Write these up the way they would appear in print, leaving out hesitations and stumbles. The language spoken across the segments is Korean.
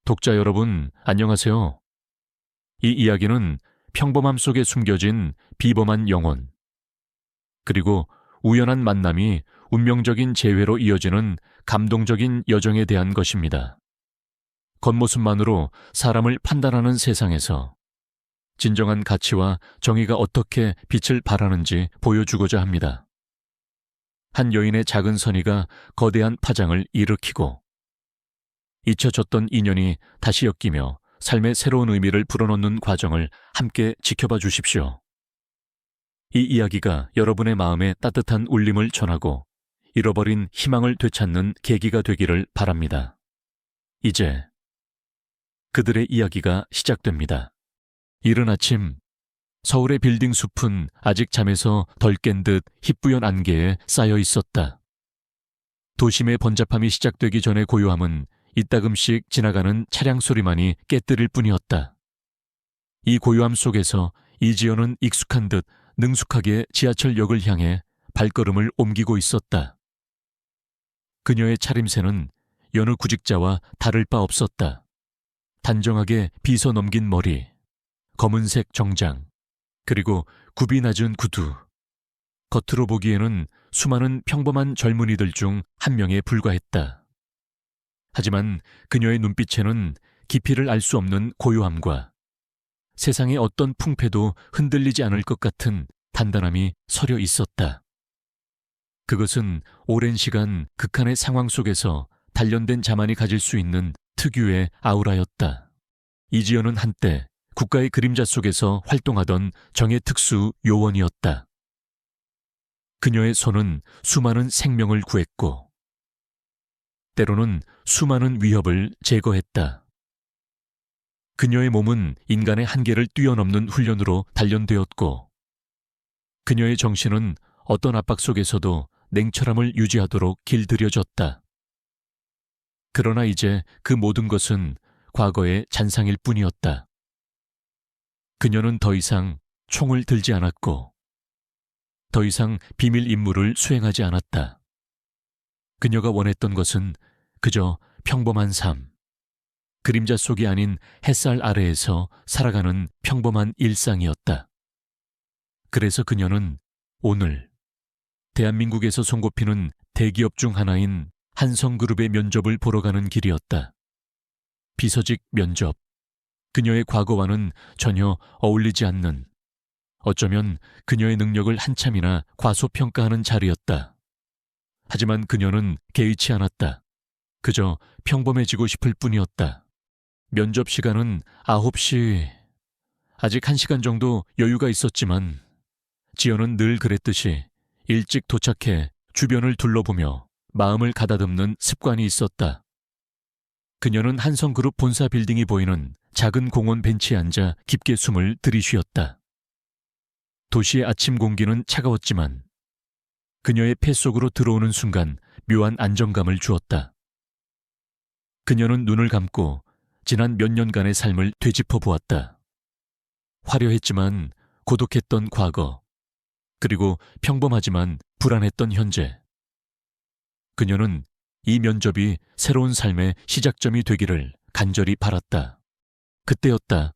독자 여러분, 안녕하세요. 이 이야기는 평범함 속에 숨겨진 비범한 영혼, 그리고 우연한 만남이 운명적인 재회로 이어지는 감동적인 여정에 대한 것입니다. 겉모습만으로 사람을 판단하는 세상에서 진정한 가치와 정의가 어떻게 빛을 발하는지 보여주고자 합니다. 한 여인의 작은 선의가 거대한 파장을 일으키고 잊혀졌던 인연이 다시 엮이며 삶의 새로운 의미를 불어넣는 과정을 함께 지켜봐 주십시오. 이 이야기가 여러분의 마음에 따뜻한 울림을 전하고 잃어버린 희망을 되찾는 계기가 되기를 바랍니다. 이제 그들의 이야기가 시작됩니다. 이른 아침, 서울의 빌딩 숲은 아직 잠에서 덜 깬 듯 희뿌연 안개에 쌓여 있었다. 도심의 번잡함이 시작되기 전의 고요함은 이따금씩 지나가는 차량 소리만이 깨뜨릴 뿐이었다. 이 고요함 속에서 이지연은 익숙한 듯 능숙하게 지하철역을 향해 발걸음을 옮기고 있었다. 그녀의 차림새는 여느 구직자와 다를 바 없었다. 단정하게 빗어 넘긴 머리, 검은색 정장, 그리고 굽이 낮은 구두. 겉으로 보기에는 수많은 평범한 젊은이들 중 한 명에 불과했다. 하지만 그녀의 눈빛에는 깊이를 알 수 없는 고요함과 세상의 어떤 풍패도 흔들리지 않을 것 같은 단단함이 서려 있었다. 그것은 오랜 시간 극한의 상황 속에서 단련된 자만이 가질 수 있는 특유의 아우라였다. 이지연은 한때 국가의 그림자 속에서 활동하던 정예 특수 요원이었다. 그녀의 손은 수많은 생명을 구했고 때로는 수많은 위협을 제거했다. 그녀의 몸은 인간의 한계를 뛰어넘는 훈련으로 단련되었고 그녀의 정신은 어떤 압박 속에서도 냉철함을 유지하도록 길들여졌다. 그러나 이제 그 모든 것은 과거의 잔상일 뿐이었다. 그녀는 더 이상 총을 들지 않았고 더 이상 비밀 임무를 수행하지 않았다. 그녀가 원했던 것은 그저 평범한 삶, 그림자 속이 아닌 햇살 아래에서 살아가는 평범한 일상이었다. 그래서 그녀는 오늘 대한민국에서 손꼽히는 대기업 중 하나인 한성그룹의 면접을 보러 가는 길이었다. 비서직 면접, 그녀의 과거와는 전혀 어울리지 않는, 어쩌면 그녀의 능력을 한참이나 과소평가하는 자리였다. 하지만 그녀는 개의치 않았다. 그저 평범해지고 싶을 뿐이었다. 면접 시간은 9시. 아직 1시간 정도 여유가 있었지만 지연은 늘 그랬듯이 일찍 도착해 주변을 둘러보며 마음을 가다듬는 습관이 있었다. 그녀는 한성그룹 본사 빌딩이 보이는 작은 공원 벤치에 앉아 깊게 숨을 들이쉬었다. 도시의 아침 공기는 차가웠지만 그녀의 폐 속으로 들어오는 순간 묘한 안정감을 주었다. 그녀는 눈을 감고 지난 몇 년간의 삶을 되짚어 보았다. 화려했지만 고독했던 과거, 그리고 평범하지만 불안했던 현재. 그녀는 이 면접이 새로운 삶의 시작점이 되기를 간절히 바랐다. 그때였다.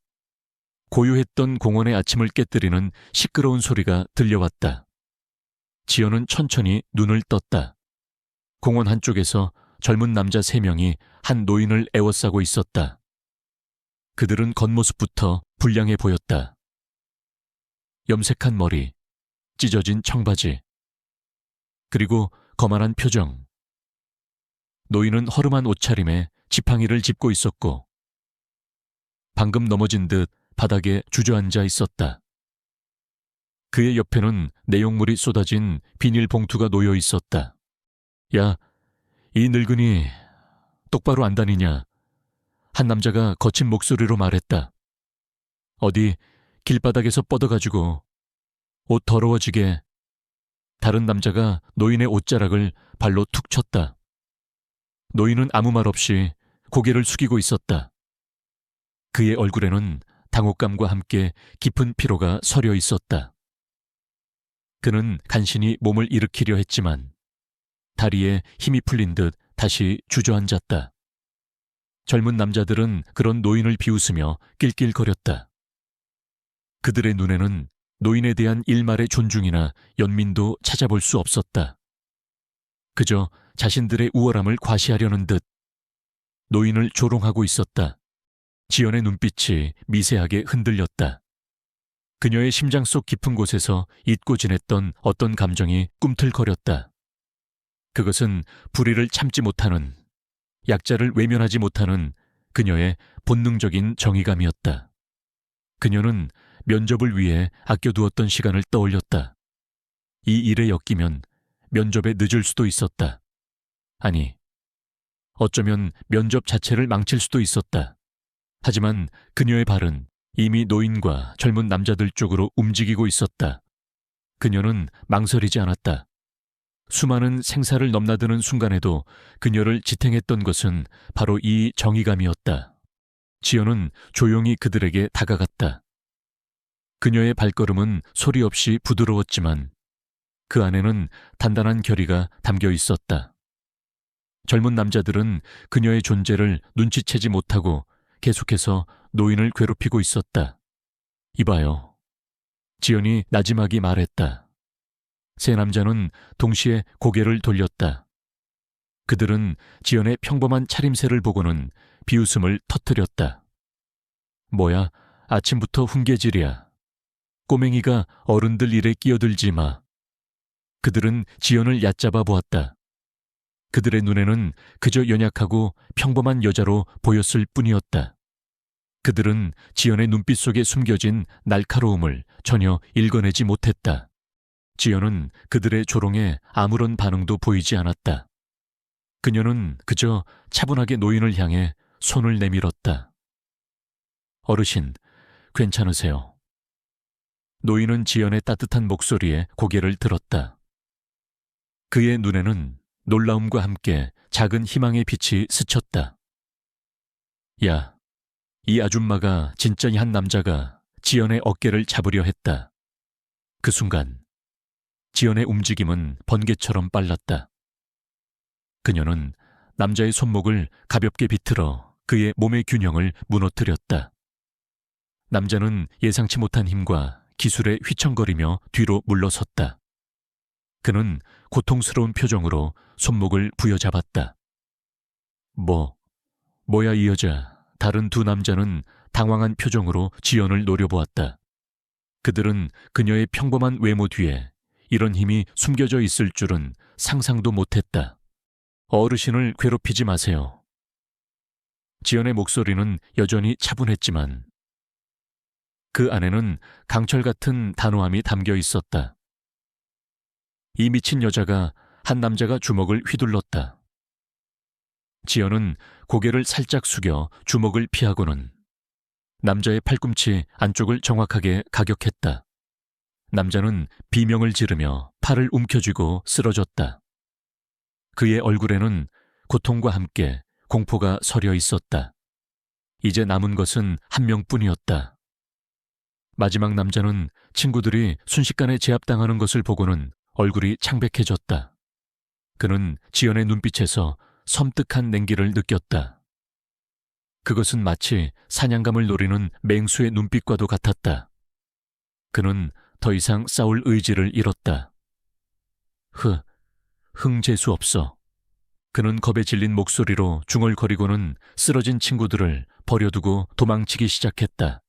고요했던 공원의 아침을 깨뜨리는 시끄러운 소리가 들려왔다. 지연은 천천히 눈을 떴다. 공원 한쪽에서 젊은 남자 3명이 한 노인을 에워싸고 있었다. 그들은 겉모습부터 불량해 보였다. 염색한 머리, 찢어진 청바지, 그리고 거만한 표정. 노인은 허름한 옷차림에 지팡이를 짚고 있었고 방금 넘어진 듯 바닥에 주저앉아 있었다. 그의 옆에는 내용물이 쏟아진 비닐봉투가 놓여 있었다. 야, 이 늙은이 똑바로 안 다니냐? 한 남자가 거친 목소리로 말했다. 어디 길바닥에서 뻗어가지고 옷 더러워지게. 다른 남자가 노인의 옷자락을 발로 툭 쳤다. 노인은 아무 말 없이 고개를 숙이고 있었다. 그의 얼굴에는 당혹감과 함께 깊은 피로가 서려 있었다. 그는 간신히 몸을 일으키려 했지만 다리에 힘이 풀린 듯 다시 주저앉았다. 젊은 남자들은 그런 노인을 비웃으며 낄낄거렸다. 그들의 눈에는 노인에 대한 일말의 존중이나 연민도 찾아볼 수 없었다. 그저 자신들의 우월함을 과시하려는 듯 노인을 조롱하고 있었다. 지연의 눈빛이 미세하게 흔들렸다. 그녀의 심장 속 깊은 곳에서 잊고 지냈던 어떤 감정이 꿈틀거렸다. 그것은 불의를 참지 못하는, 약자를 외면하지 못하는 그녀의 본능적인 정의감이었다. 그녀는 면접을 위해 아껴두었던 시간을 떠올렸다. 이 일에 엮이면 면접에 늦을 수도 있었다. 아니, 어쩌면 면접 자체를 망칠 수도 있었다. 하지만 그녀의 발은 이미 노인과 젊은 남자들 쪽으로 움직이고 있었다. 그녀는 망설이지 않았다. 수많은 생사를 넘나드는 순간에도 그녀를 지탱했던 것은 바로 이 정의감이었다. 지연은 조용히 그들에게 다가갔다. 그녀의 발걸음은 소리 없이 부드러웠지만 그 안에는 단단한 결의가 담겨 있었다. 젊은 남자들은 그녀의 존재를 눈치채지 못하고 계속해서 노인을 괴롭히고 있었다. 이봐요. 지연이 나지막이 말했다. 세 남자는 동시에 고개를 돌렸다. 그들은 지연의 평범한 차림새를 보고는 비웃음을 터뜨렸다. 뭐야, 아침부터 훈계질이야. 꼬맹이가 어른들 일에 끼어들지 마. 그들은 지연을 얕잡아 보았다. 그들의 눈에는 그저 연약하고 평범한 여자로 보였을 뿐이었다. 그들은 지연의 눈빛 속에 숨겨진 날카로움을 전혀 읽어내지 못했다. 지연은 그들의 조롱에 아무런 반응도 보이지 않았다. 그녀는 그저 차분하게 노인을 향해 손을 내밀었다. 어르신, 괜찮으세요? 노인은 지연의 따뜻한 목소리에 고개를 들었다. 그의 눈에는 놀라움과 함께 작은 희망의 빛이 스쳤다. 야, 이 아줌마가 진짜 한 남자가 지연의 어깨를 잡으려 했다. 그 순간 지연의 움직임은 번개처럼 빨랐다. 그녀는 남자의 손목을 가볍게 비틀어 그의 몸의 균형을 무너뜨렸다. 남자는 예상치 못한 힘과 기술에 휘청거리며 뒤로 물러섰다. 그는 고통스러운 표정으로 손목을 부여잡았다. 뭐야 이 여자. 다른 두 남자는 당황한 표정으로 지연을 노려보았다. 그들은 그녀의 평범한 외모 뒤에 이런 힘이 숨겨져 있을 줄은 상상도 못했다. 어르신을 괴롭히지 마세요. 지연의 목소리는 여전히 차분했지만 그 안에는 강철 같은 단호함이 담겨 있었다. 이 미친 여자가 한 남자가 주먹을 휘둘렀다. 지연은 고개를 살짝 숙여 주먹을 피하고는 남자의 팔꿈치 안쪽을 정확하게 가격했다. 남자는 비명을 지르며 팔을 움켜쥐고 쓰러졌다. 그의 얼굴에는 고통과 함께 공포가 서려 있었다. 이제 남은 것은 한 명뿐이었다. 마지막 남자는 친구들이 순식간에 제압당하는 것을 보고는 얼굴이 창백해졌다. 그는 지연의 눈빛에서 섬뜩한 냉기를 느꼈다. 그것은 마치 사냥감을 노리는 맹수의 눈빛과도 같았다. 그는 더 이상 싸울 의지를 잃었다. 재수 없어. 그는 겁에 질린 목소리로 중얼거리고는 쓰러진 친구들을 버려두고 도망치기 시작했다.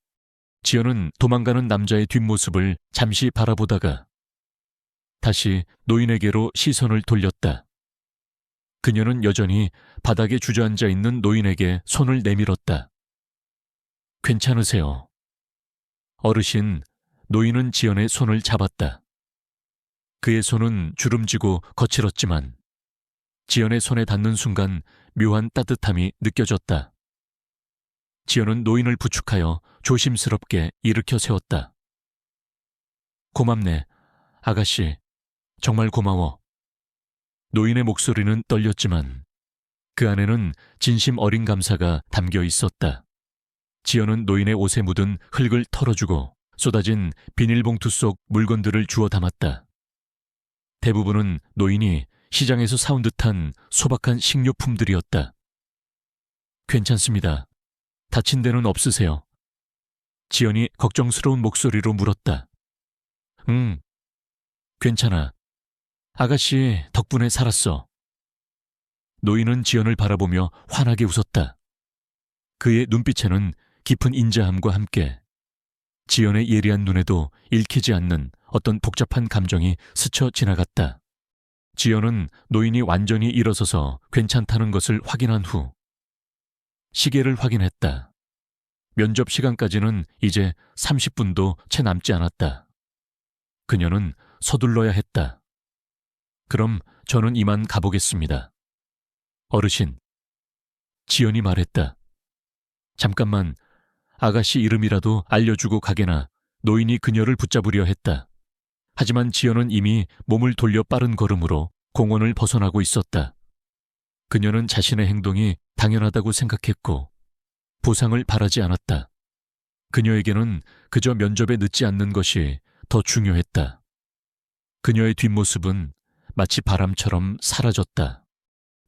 지연은 도망가는 남자의 뒷모습을 잠시 바라보다가 다시 노인에게로 시선을 돌렸다. 그녀는 여전히 바닥에 주저앉아 있는 노인에게 손을 내밀었다. 괜찮으세요? 어르신, 노인은 지연의 손을 잡았다. 그의 손은 주름지고 거칠었지만 지연의 손에 닿는 순간 묘한 따뜻함이 느껴졌다. 지연은 노인을 부축하여 조심스럽게 일으켜 세웠다. 고맙네, 아가씨. 정말 고마워. 노인의 목소리는 떨렸지만 그 안에는 진심 어린 감사가 담겨 있었다. 지연은 노인의 옷에 묻은 흙을 털어주고 쏟아진 비닐봉투 속 물건들을 주워 담았다. 대부분은 노인이 시장에서 사온 듯한 소박한 식료품들이었다. 괜찮습니다. 다친 데는 없으세요? 지연이 걱정스러운 목소리로 물었다. 응, 괜찮아. 아가씨 덕분에 살았어. 노인은 지연을 바라보며 환하게 웃었다. 그의 눈빛에는 깊은 인자함과 함께 지연의 예리한 눈에도 읽히지 않는 어떤 복잡한 감정이 스쳐 지나갔다. 지연은 노인이 완전히 일어서서 괜찮다는 것을 확인한 후 시계를 확인했다. 면접 시간까지는 이제 30분도 채 남지 않았다. 그녀는 서둘러야 했다. 그럼 저는 이만 가보겠습니다. 어르신. 지연이 말했다. 잠깐만, 아가씨 이름이라도 알려주고 가게나. 노인이 그녀를 붙잡으려 했다. 하지만 지연은 이미 몸을 돌려 빠른 걸음으로 공원을 벗어나고 있었다. 그녀는 자신의 행동이 당연하다고 생각했고 보상을 바라지 않았다. 그녀에게는 그저 면접에 늦지 않는 것이 더 중요했다. 그녀의 뒷모습은 마치 바람처럼 사라졌다.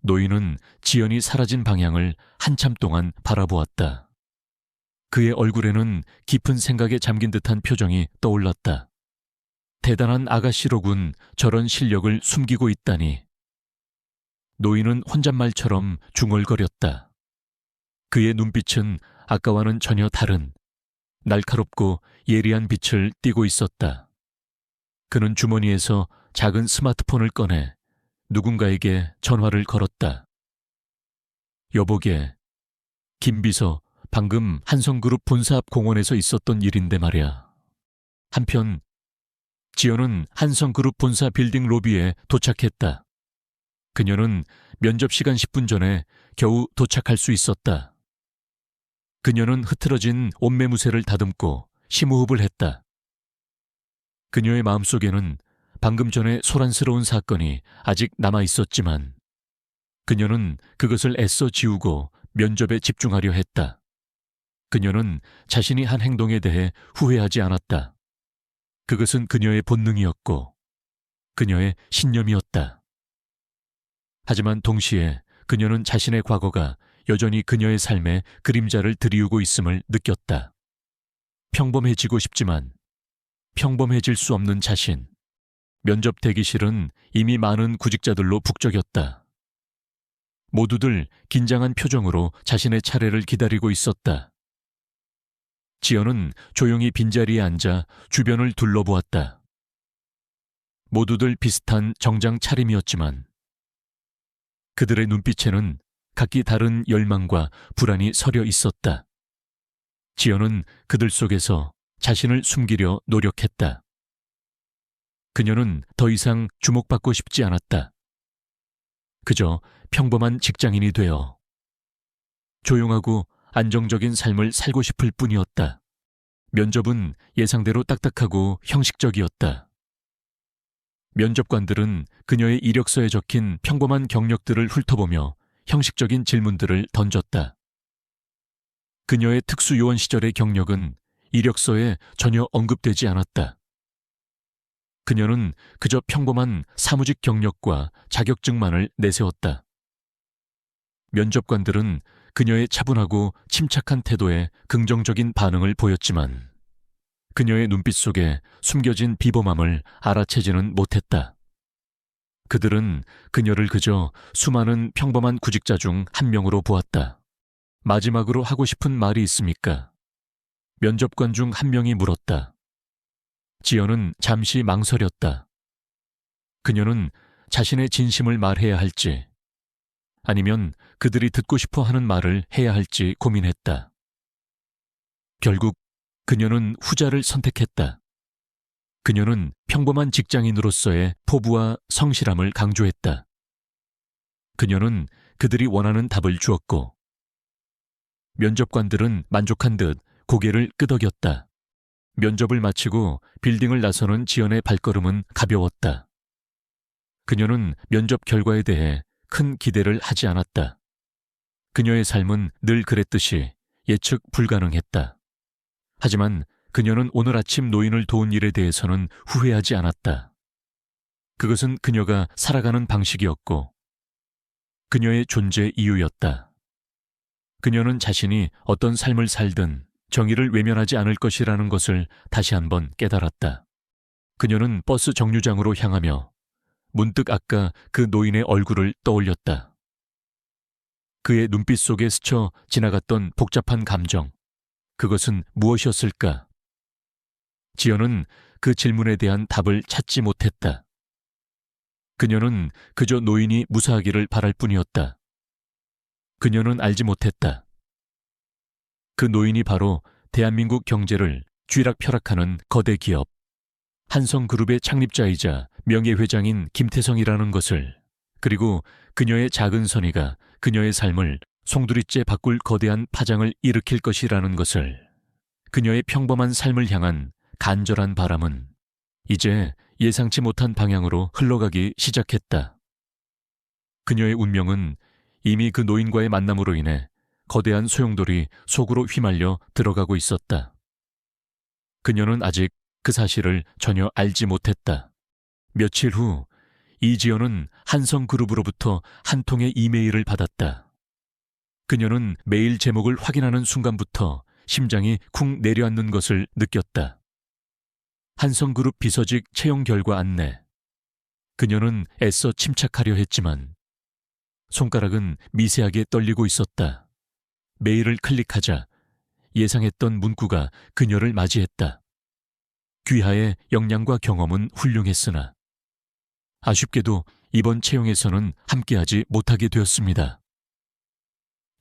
노인은 지연이 사라진 방향을 한참 동안 바라보았다. 그의 얼굴에는 깊은 생각에 잠긴 듯한 표정이 떠올랐다. 대단한 아가씨로군 저런 실력을 숨기고 있다니. 노인은 혼잣말처럼 중얼거렸다. 그의 눈빛은 아까와는 전혀 다른 날카롭고 예리한 빛을 띠고 있었다. 그는 주머니에서 작은 스마트폰을 꺼내 누군가에게 전화를 걸었다. 여보게, 김비서, 방금 한성그룹 본사 앞 공원에서 있었던 일인데 말이야. 한편 지연은 한성그룹 본사 빌딩 로비에 도착했다. 그녀는 면접 시간 10분 전에 겨우 도착할 수 있었다. 그녀는 흐트러진 옷매무새를 다듬고 심호흡을 했다. 그녀의 마음속에는 방금 전에 소란스러운 사건이 아직 남아 있었지만 그녀는 그것을 애써 지우고 면접에 집중하려 했다. 그녀는 자신이 한 행동에 대해 후회하지 않았다. 그것은 그녀의 본능이었고 그녀의 신념이었다. 하지만 동시에 그녀는 자신의 과거가 여전히 그녀의 삶에 그림자를 들이우고 있음을 느꼈다. 평범해지고 싶지만 평범해질 수 없는 자신. 면접 대기실은 이미 많은 구직자들로 북적였다. 모두들 긴장한 표정으로 자신의 차례를 기다리고 있었다. 지연은 조용히 빈자리에 앉아 주변을 둘러보았다. 모두들 비슷한 정장 차림이었지만 그들의 눈빛에는 각기 다른 열망과 불안이 서려 있었다. 지연은 그들 속에서 자신을 숨기려 노력했다. 그녀는 더 이상 주목받고 싶지 않았다. 그저 평범한 직장인이 되어 조용하고 안정적인 삶을 살고 싶을 뿐이었다. 면접은 예상대로 딱딱하고 형식적이었다. 면접관들은 그녀의 이력서에 적힌 평범한 경력들을 훑어보며 형식적인 질문들을 던졌다. 그녀의 특수요원 시절의 경력은 이력서에 전혀 언급되지 않았다. 그녀는 그저 평범한 사무직 경력과 자격증만을 내세웠다. 면접관들은 그녀의 차분하고 침착한 태도에 긍정적인 반응을 보였지만 그녀의 눈빛 속에 숨겨진 비범함을 알아채지는 못했다. 그들은 그녀를 그저 수많은 평범한 구직자 중 한 명으로 보았다. 마지막으로 하고 싶은 말이 있습니까? 면접관 중 한 명이 물었다. 지연은 잠시 망설였다. 그녀는 자신의 진심을 말해야 할지 아니면 그들이 듣고 싶어 하는 말을 해야 할지 고민했다. 결국 그녀는 후자를 선택했다. 그녀는 평범한 직장인으로서의 포부와 성실함을 강조했다. 그녀는 그들이 원하는 답을 주었고 면접관들은 만족한 듯 고개를 끄덕였다. 면접을 마치고 빌딩을 나서는 지연의 발걸음은 가벼웠다. 그녀는 면접 결과에 대해 큰 기대를 하지 않았다. 그녀의 삶은 늘 그랬듯이 예측 불가능했다. 하지만 그녀는 오늘 아침 노인을 도운 일에 대해서는 후회하지 않았다. 그것은 그녀가 살아가는 방식이었고 그녀의 존재 이유였다. 그녀는 자신이 어떤 삶을 살든 정의를 외면하지 않을 것이라는 것을 다시 한번 깨달았다. 그녀는 버스 정류장으로 향하며 문득 아까 그 노인의 얼굴을 떠올렸다. 그의 눈빛 속에 스쳐 지나갔던 복잡한 감정, 그것은 무엇이었을까? 지연은 그 질문에 대한 답을 찾지 못했다. 그녀는 그저 노인이 무사하기를 바랄 뿐이었다. 그녀는 알지 못했다. 그 노인이 바로 대한민국 경제를 쥐락펴락하는 거대 기업 한성그룹의 창립자이자 명예회장인 김태성이라는 것을, 그리고 그녀의 작은 선의가 그녀의 삶을 송두리째 바꿀 거대한 파장을 일으킬 것이라는 것을. 그녀의 평범한 삶을 향한 간절한 바람은 이제 예상치 못한 방향으로 흘러가기 시작했다. 그녀의 운명은 이미 그 노인과의 만남으로 인해 거대한 소용돌이 속으로 휘말려 들어가고 있었다. 그녀는 아직 그 사실을 전혀 알지 못했다. 며칠 후 이지연은 한성그룹으로부터 한 통의 이메일을 받았다. 그녀는 메일 제목을 확인하는 순간부터 심장이 쿵 내려앉는 것을 느꼈다. 한성그룹 비서직 채용 결과 안내. 그녀는 애써 침착하려 했지만 손가락은 미세하게 떨리고 있었다. 메일을 클릭하자 예상했던 문구가 그녀를 맞이했다. 귀하의 역량과 경험은 훌륭했으나 아쉽게도 이번 채용에서는 함께하지 못하게 되었습니다.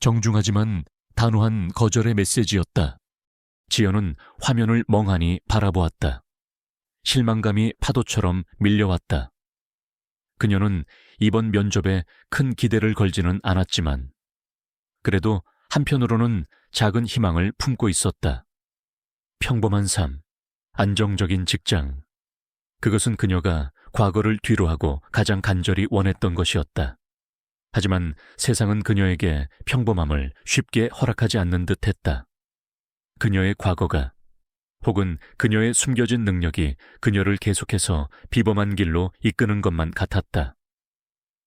정중하지만 단호한 거절의 메시지였다. 지연은 화면을 멍하니 바라보았다. 실망감이 파도처럼 밀려왔다. 그녀는 이번 면접에 큰 기대를 걸지는 않았지만 그래도 한편으로는 작은 희망을 품고 있었다. 평범한 삶, 안정적인 직장. 그것은 그녀가 과거를 뒤로하고 가장 간절히 원했던 것이었다. 하지만 세상은 그녀에게 평범함을 쉽게 허락하지 않는 듯했다. 그녀의 과거가, 혹은 그녀의 숨겨진 능력이 그녀를 계속해서 비범한 길로 이끄는 것만 같았다.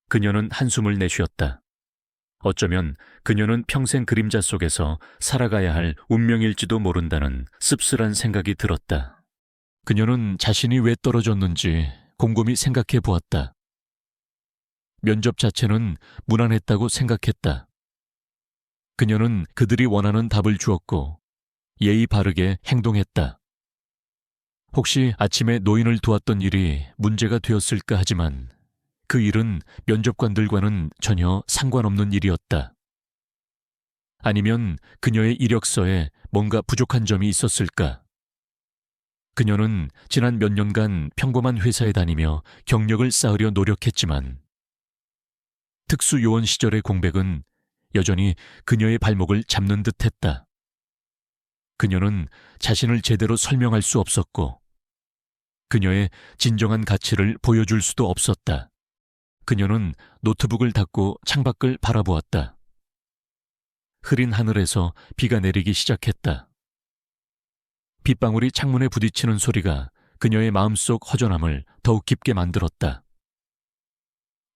그녀는 한숨을 내쉬었다. 어쩌면 그녀는 평생 그림자 속에서 살아가야 할 운명일지도 모른다는 씁쓸한 생각이 들었다. 그녀는 자신이 왜 떨어졌는지 곰곰이 생각해 보았다. 면접 자체는 무난했다고 생각했다. 그녀는 그들이 원하는 답을 주었고 예의 바르게 행동했다. 혹시 아침에 노인을 도왔던 일이 문제가 되었을까 하지만 그 일은 면접관들과는 전혀 상관없는 일이었다. 아니면 그녀의 이력서에 뭔가 부족한 점이 있었을까? 그녀는 지난 몇 년간 평범한 회사에 다니며 경력을 쌓으려 노력했지만 특수요원 시절의 공백은 여전히 그녀의 발목을 잡는 듯했다. 그녀는 자신을 제대로 설명할 수 없었고 그녀의 진정한 가치를 보여줄 수도 없었다. 그녀는 노트북을 닫고 창밖을 바라보았다. 흐린 하늘에서 비가 내리기 시작했다. 빗방울이 창문에 부딪히는 소리가 그녀의 마음속 허전함을 더욱 깊게 만들었다.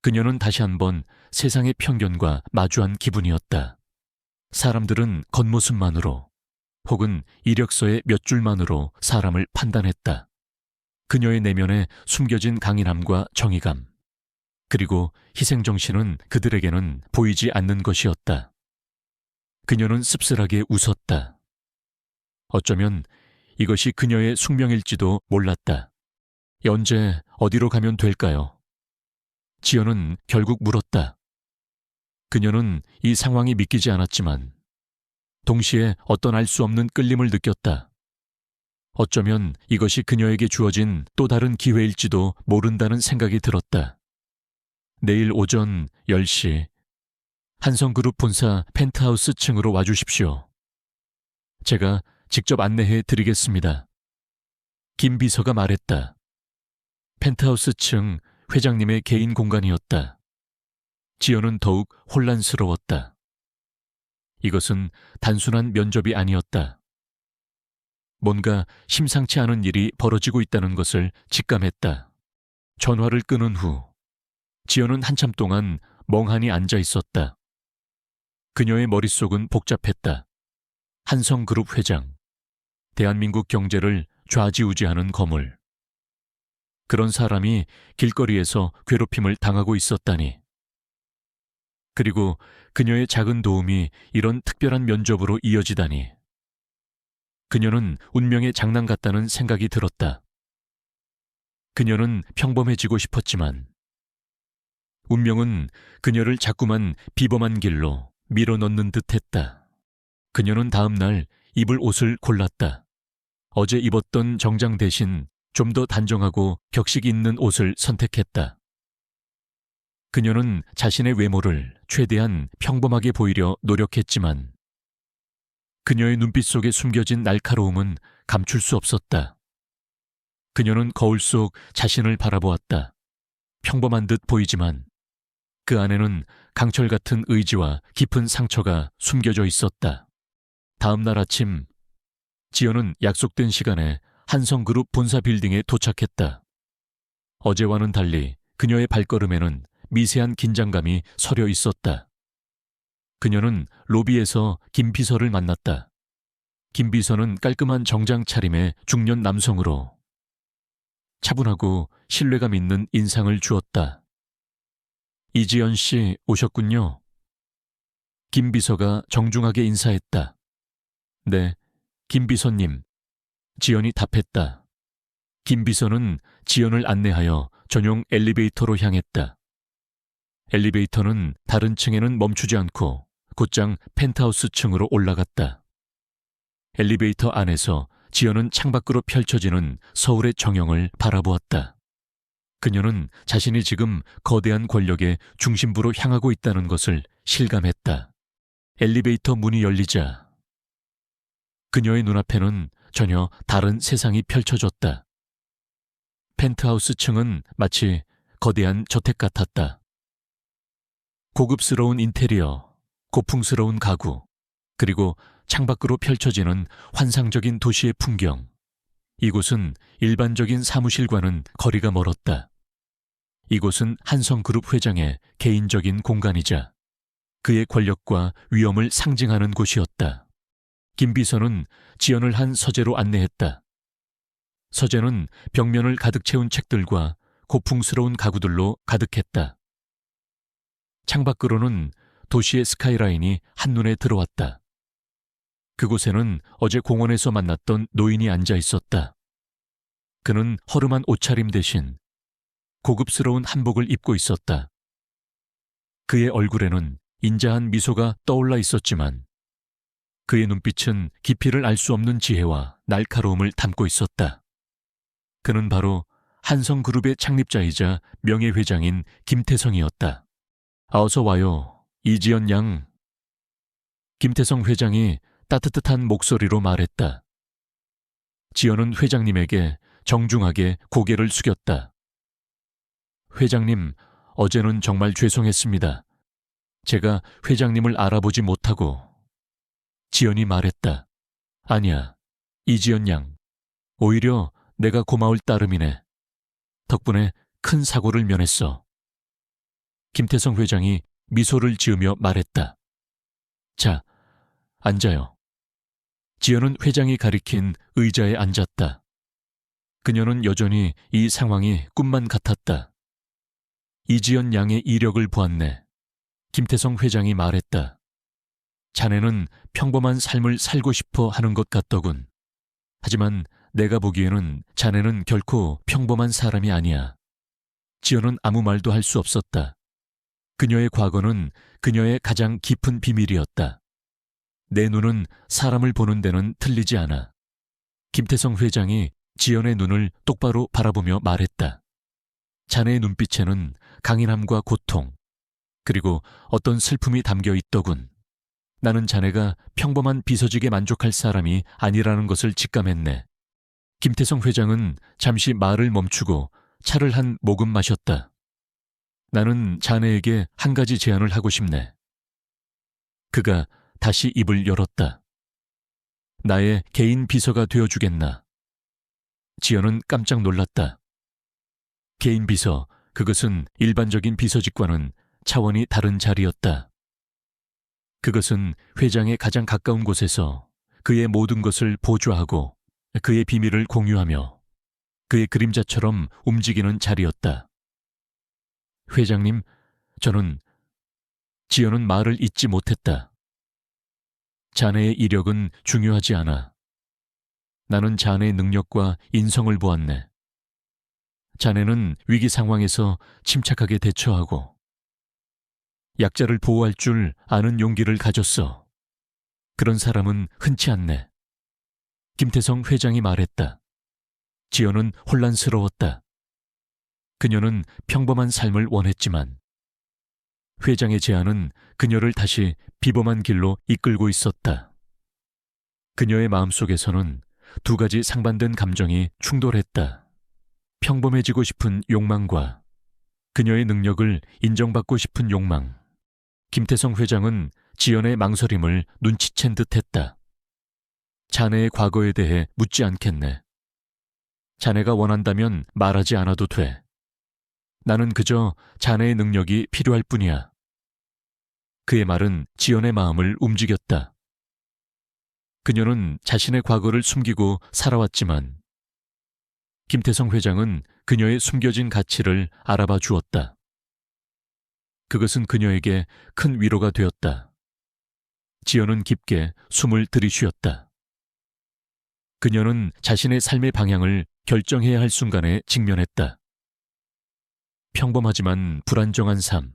그녀는 다시 한번 세상의 편견과 마주한 기분이었다. 사람들은 겉모습만으로 혹은 이력서의 몇 줄만으로 사람을 판단했다. 그녀의 내면에 숨겨진 강인함과 정의감, 그리고 희생정신은 그들에게는 보이지 않는 것이었다. 그녀는 씁쓸하게 웃었다. 어쩌면 이것이 그녀의 숙명일지도 몰랐다. 언제 어디로 가면 될까요? 지연은 결국 물었다. 그녀는 이 상황이 믿기지 않았지만 동시에 어떤 알 수 없는 끌림을 느꼈다. 어쩌면 이것이 그녀에게 주어진 또 다른 기회일지도 모른다는 생각이 들었다. 내일 오전 10시 한성그룹 본사 펜트하우스 층으로 와주십시오. 제가 직접 안내해 드리겠습니다. 김 비서가 말했다. 펜트하우스 층 회장님의 개인 공간이었다. 지연은 더욱 혼란스러웠다. 이것은 단순한 면접이 아니었다. 뭔가 심상치 않은 일이 벌어지고 있다는 것을 직감했다. 전화를 끊은 후 지연은 한참 동안 멍하니 앉아 있었다. 그녀의 머릿속은 복잡했다. 한성그룹 회장, 대한민국 경제를 좌지우지하는 거물. 그런 사람이 길거리에서 괴롭힘을 당하고 있었다니. 그리고 그녀의 작은 도움이 이런 특별한 면접으로 이어지다니. 그녀는 운명의 장난 같다는 생각이 들었다. 그녀는 평범해지고 싶었지만 운명은 그녀를 자꾸만 비범한 길로 밀어넣는 듯했다. 그녀는 다음 날 입을 옷을 골랐다. 어제 입었던 정장 대신 좀 더 단정하고 격식 있는 옷을 선택했다. 그녀는 자신의 외모를 최대한 평범하게 보이려 노력했지만 그녀의 눈빛 속에 숨겨진 날카로움은 감출 수 없었다. 그녀는 거울 속 자신을 바라보았다. 평범한 듯 보이지만 그 안에는 강철 같은 의지와 깊은 상처가 숨겨져 있었다. 다음 날 아침, 지연은 약속된 시간에 한성그룹 본사 빌딩에 도착했다. 어제와는 달리 그녀의 발걸음에는 미세한 긴장감이 서려 있었다. 그녀는 로비에서 김 비서를 만났다. 김 비서는 깔끔한 정장 차림의 중년 남성으로 차분하고 신뢰감 있는 인상을 주었다. 이지연 씨 오셨군요. 김 비서가 정중하게 인사했다. 네, 김 비서님. 지연이 답했다. 김 비서는 지연을 안내하여 전용 엘리베이터로 향했다. 엘리베이터는 다른 층에는 멈추지 않고 곧장 펜트하우스 층으로 올라갔다. 엘리베이터 안에서 지연은 창밖으로 펼쳐지는 서울의 정형을 바라보았다. 그녀는 자신이 지금 거대한 권력의 중심부로 향하고 있다는 것을 실감했다. 엘리베이터 문이 열리자 그녀의 눈앞에는 전혀 다른 세상이 펼쳐졌다. 펜트하우스 층은 마치 거대한 저택 같았다. 고급스러운 인테리어, 고풍스러운 가구, 그리고 창밖으로 펼쳐지는 환상적인 도시의 풍경. 이곳은 일반적인 사무실과는 거리가 멀었다. 이곳은 한성그룹 회장의 개인적인 공간이자 그의 권력과 위엄을 상징하는 곳이었다. 김 비서는 지연을 한 서재로 안내했다. 서재는 벽면을 가득 채운 책들과 고풍스러운 가구들로 가득했다. 창밖으로는 도시의 스카이라인이 한눈에 들어왔다. 그곳에는 어제 공원에서 만났던 노인이 앉아 있었다. 그는 허름한 옷차림 대신 고급스러운 한복을 입고 있었다. 그의 얼굴에는 인자한 미소가 떠올라 있었지만 그의 눈빛은 깊이를 알 수 없는 지혜와 날카로움을 담고 있었다. 그는 바로 한성그룹의 창립자이자 명예회장인 김태성이었다. 어서 와요, 이지연 양. 김태성 회장이 따뜻한 목소리로 말했다. 지연은 회장님에게 정중하게 고개를 숙였다. 회장님, 어제는 정말 죄송했습니다. 제가 회장님을 알아보지 못하고. 지연이 말했다. 아니야, 이지연 양. 오히려 내가 고마울 따름이네. 덕분에 큰 사고를 면했어. 김태성 회장이 미소를 지으며 말했다. 자, 앉아요. 지연은 회장이 가리킨 의자에 앉았다. 그녀는 여전히 이 상황이 꿈만 같았다. 이지연 양의 이력을 보았네. 김태성 회장이 말했다. 자네는 평범한 삶을 살고 싶어 하는 것 같더군. 하지만 내가 보기에는 자네는 결코 평범한 사람이 아니야. 지연은 아무 말도 할 수 없었다. 그녀의 과거는 그녀의 가장 깊은 비밀이었다. 내 눈은 사람을 보는 데는 틀리지 않아. 김태성 회장이 지연의 눈을 똑바로 바라보며 말했다. 자네의 눈빛에는 강인함과 고통, 그리고 어떤 슬픔이 담겨 있더군. 나는 자네가 평범한 비서직에 만족할 사람이 아니라는 것을 직감했네. 김태성 회장은 잠시 말을 멈추고 차를 한 모금 마셨다. 나는 자네에게 한 가지 제안을 하고 싶네. 그가 다시 입을 열었다. 나의 개인 비서가 되어주겠나? 지연은 깜짝 놀랐다. 개인 비서, 그것은 일반적인 비서직과는 차원이 다른 자리였다. 그것은 회장의 가장 가까운 곳에서 그의 모든 것을 보좌하고 그의 비밀을 공유하며 그의 그림자처럼 움직이는 자리였다. 회장님, 지연은 말을 잇지 못했다. 자네의 이력은 중요하지 않아. 나는 자네의 능력과 인성을 보았네. 자네는 위기 상황에서 침착하게 대처하고 약자를 보호할 줄 아는 용기를 가졌어. 그런 사람은 흔치 않네. 김태성 회장이 말했다. 지연은 혼란스러웠다. 그녀는 평범한 삶을 원했지만 회장의 제안은 그녀를 다시 비범한 길로 이끌고 있었다. 그녀의 마음속에서는 두 가지 상반된 감정이 충돌했다. 평범해지고 싶은 욕망과 그녀의 능력을 인정받고 싶은 욕망. 김태성 회장은 지연의 망설임을 눈치챈 듯했다. 자네의 과거에 대해 묻지 않겠네. 자네가 원한다면 말하지 않아도 돼. 나는 그저 자네의 능력이 필요할 뿐이야. 그의 말은 지연의 마음을 움직였다. 그녀는 자신의 과거를 숨기고 살아왔지만 김태성 회장은 그녀의 숨겨진 가치를 알아봐 주었다. 그것은 그녀에게 큰 위로가 되었다. 지연은 깊게 숨을 들이쉬었다. 그녀는 자신의 삶의 방향을 결정해야 할 순간에 직면했다. 평범하지만 불안정한 삶,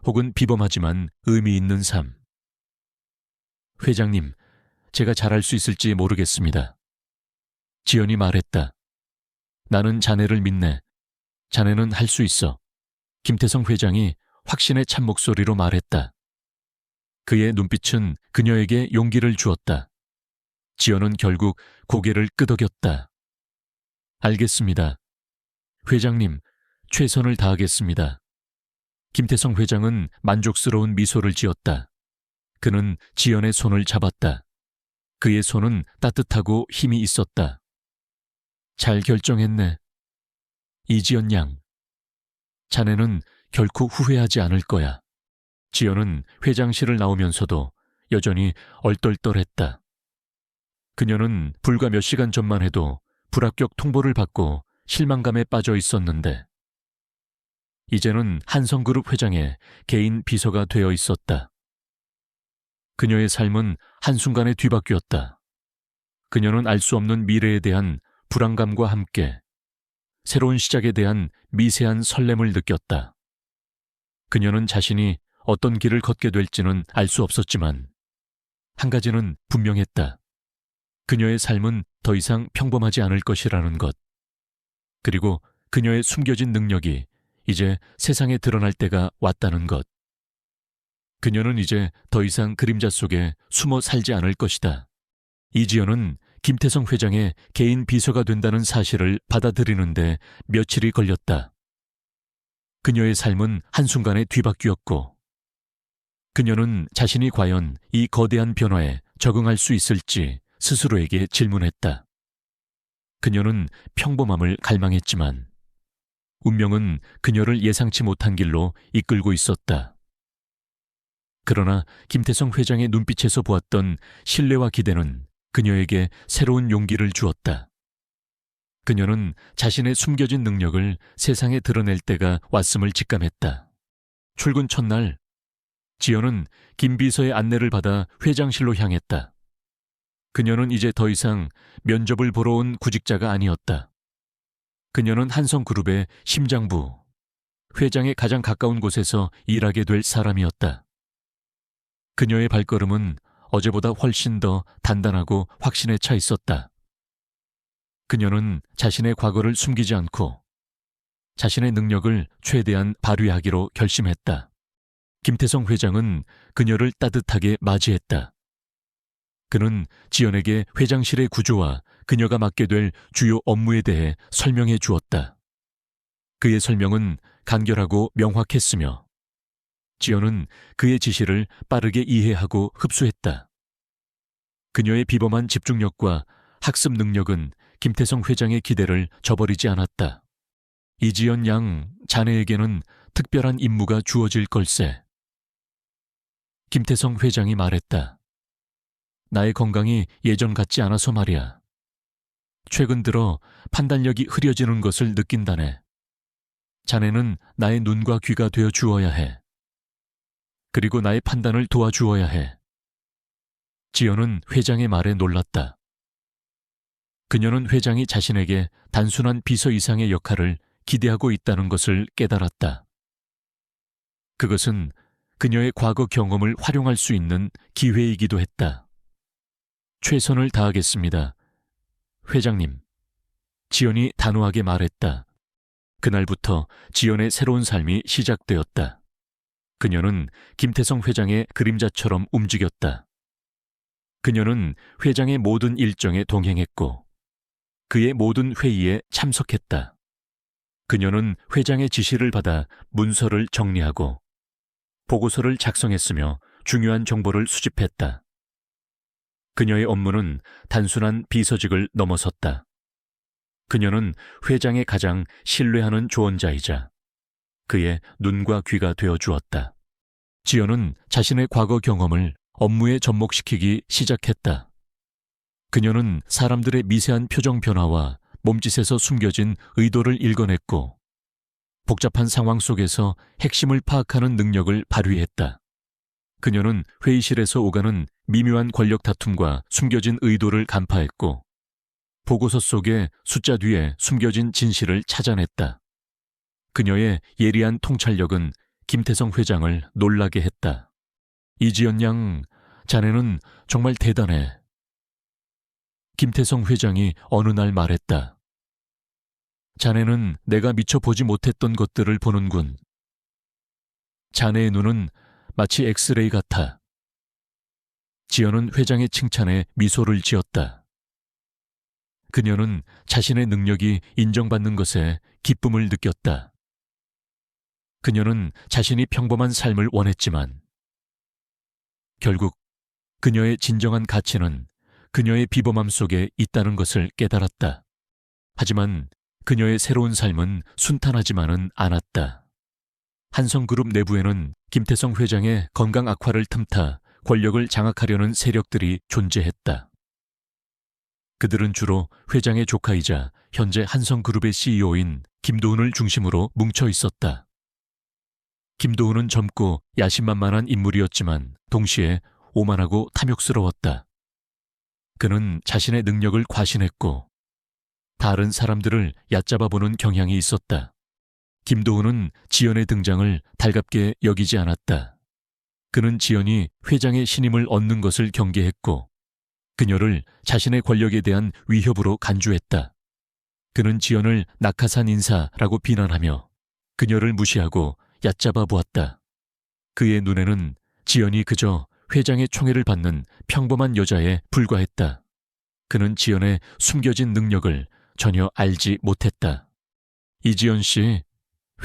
혹은 비범하지만 의미 있는 삶. 회장님, 제가 잘할 수 있을지 모르겠습니다. 지연이 말했다. 나는 자네를 믿네. 자네는 할 수 있어. 김태성 회장이 확신에 찬 목소리로 말했다. 그의 눈빛은 그녀에게 용기를 주었다. 지연은 결국 고개를 끄덕였다. 알겠습니다. 회장님, 최선을 다하겠습니다. 김태성 회장은 만족스러운 미소를 지었다. 그는 지연의 손을 잡았다. 그의 손은 따뜻하고 힘이 있었다. 잘 결정했네. 이지연 양. 자네는 결코 후회하지 않을 거야. 지연은 회장실을 나오면서도 여전히 얼떨떨했다. 그녀는 불과 몇 시간 전만 해도 불합격 통보를 받고 실망감에 빠져 있었는데 이제는 한성그룹 회장의 개인 비서가 되어 있었다. 그녀의 삶은 한순간에 뒤바뀌었다. 그녀는 알 수 없는 미래에 대한 불안감과 함께 새로운 시작에 대한 미세한 설렘을 느꼈다. 그녀는 자신이 어떤 길을 걷게 될지는 알 수 없었지만 한 가지는 분명했다. 그녀의 삶은 더 이상 평범하지 않을 것이라는 것. 그리고 그녀의 숨겨진 능력이 이제 세상에 드러날 때가 왔다는 것. 그녀는 이제 더 이상 그림자 속에 숨어 살지 않을 것이다. 이지연은 김태성 회장의 개인 비서가 된다는 사실을 받아들이는데 며칠이 걸렸다. 그녀의 삶은 한순간에 뒤바뀌었고 그녀는 자신이 과연 이 거대한 변화에 적응할 수 있을지 스스로에게 질문했다. 그녀는 평범함을 갈망했지만 운명은 그녀를 예상치 못한 길로 이끌고 있었다. 그러나 김태성 회장의 눈빛에서 보았던 신뢰와 기대는 그녀에게 새로운 용기를 주었다. 그녀는 자신의 숨겨진 능력을 세상에 드러낼 때가 왔음을 직감했다. 출근 첫날, 지연은 김 비서의 안내를 받아 회장실로 향했다. 그녀는 이제 더 이상 면접을 보러 온 구직자가 아니었다. 그녀는 한성그룹의 심장부, 회장의 가장 가까운 곳에서 일하게 될 사람이었다. 그녀의 발걸음은 어제보다 훨씬 더 단단하고 확신에 차 있었다. 그녀는 자신의 과거를 숨기지 않고 자신의 능력을 최대한 발휘하기로 결심했다. 김태성 회장은 그녀를 따뜻하게 맞이했다. 그는 지연에게 회장실의 구조와 그녀가 맡게 될 주요 업무에 대해 설명해 주었다. 그의 설명은 간결하고 명확했으며 지연은 그의 지시를 빠르게 이해하고 흡수했다. 그녀의 비범한 집중력과 학습 능력은 김태성 회장의 기대를 저버리지 않았다. 이지연 양, 자네에게는 특별한 임무가 주어질 걸세. 김태성 회장이 말했다. 나의 건강이 예전 같지 않아서 말이야. 최근 들어 판단력이 흐려지는 것을 느낀다네. 자네는 나의 눈과 귀가 되어 주어야 해. 그리고 나의 판단을 도와주어야 해. 지연은 회장의 말에 놀랐다. 그녀는 회장이 자신에게 단순한 비서 이상의 역할을 기대하고 있다는 것을 깨달았다. 그것은 그녀의 과거 경험을 활용할 수 있는 기회이기도 했다. 최선을 다하겠습니다. 회장님, 지연이 단호하게 말했다. 그날부터 지연의 새로운 삶이 시작되었다. 그녀는 김태성 회장의 그림자처럼 움직였다. 그녀는 회장의 모든 일정에 동행했고 그의 모든 회의에 참석했다. 그녀는 회장의 지시를 받아 문서를 정리하고 보고서를 작성했으며 중요한 정보를 수집했다. 그녀의 업무는 단순한 비서직을 넘어섰다. 그녀는 회장의 가장 신뢰하는 조언자이자 그의 눈과 귀가 되어 주었다. 지연은 자신의 과거 경험을 업무에 접목시키기 시작했다. 그녀는 사람들의 미세한 표정 변화와 몸짓에서 숨겨진 의도를 읽어냈고 복잡한 상황 속에서 핵심을 파악하는 능력을 발휘했다. 그녀는 회의실에서 오가는 미묘한 권력 다툼과 숨겨진 의도를 간파했고 보고서 속에 숫자 뒤에 숨겨진 진실을 찾아냈다. 그녀의 예리한 통찰력은 김태성 회장을 놀라게 했다. 이지연 양, 자네는 정말 대단해. 김태성 회장이 어느 날 말했다. 자네는 내가 미처 보지 못했던 것들을 보는군. 자네의 눈은 마치 엑스레이 같아. 지연은 회장의 칭찬에 미소를 지었다. 그녀는 자신의 능력이 인정받는 것에 기쁨을 느꼈다. 그녀는 자신이 평범한 삶을 원했지만 결국 그녀의 진정한 가치는 그녀의 비범함 속에 있다는 것을 깨달았다. 하지만 그녀의 새로운 삶은 순탄하지만은 않았다. 한성그룹 내부에는 김태성 회장의 건강 악화를 틈타 권력을 장악하려는 세력들이 존재했다. 그들은 주로 회장의 조카이자 현재 한성그룹의 CEO인 김도훈을 중심으로 뭉쳐 있었다. 김도훈은 젊고 야심만만한 인물이었지만 동시에 오만하고 탐욕스러웠다. 그는 자신의 능력을 과신했고 다른 사람들을 얕잡아보는 경향이 있었다. 김도훈은 지연의 등장을 달갑게 여기지 않았다. 그는 지연이 회장의 신임을 얻는 것을 경계했고 그녀를 자신의 권력에 대한 위협으로 간주했다. 그는 지연을 낙하산 인사라고 비난하며 그녀를 무시하고 얕잡아 보았다. 그의 눈에는 지연이 그저 회장의 총애를 받는 평범한 여자에 불과했다. 그는 지연의 숨겨진 능력을 전혀 알지 못했다. 이지연 씨,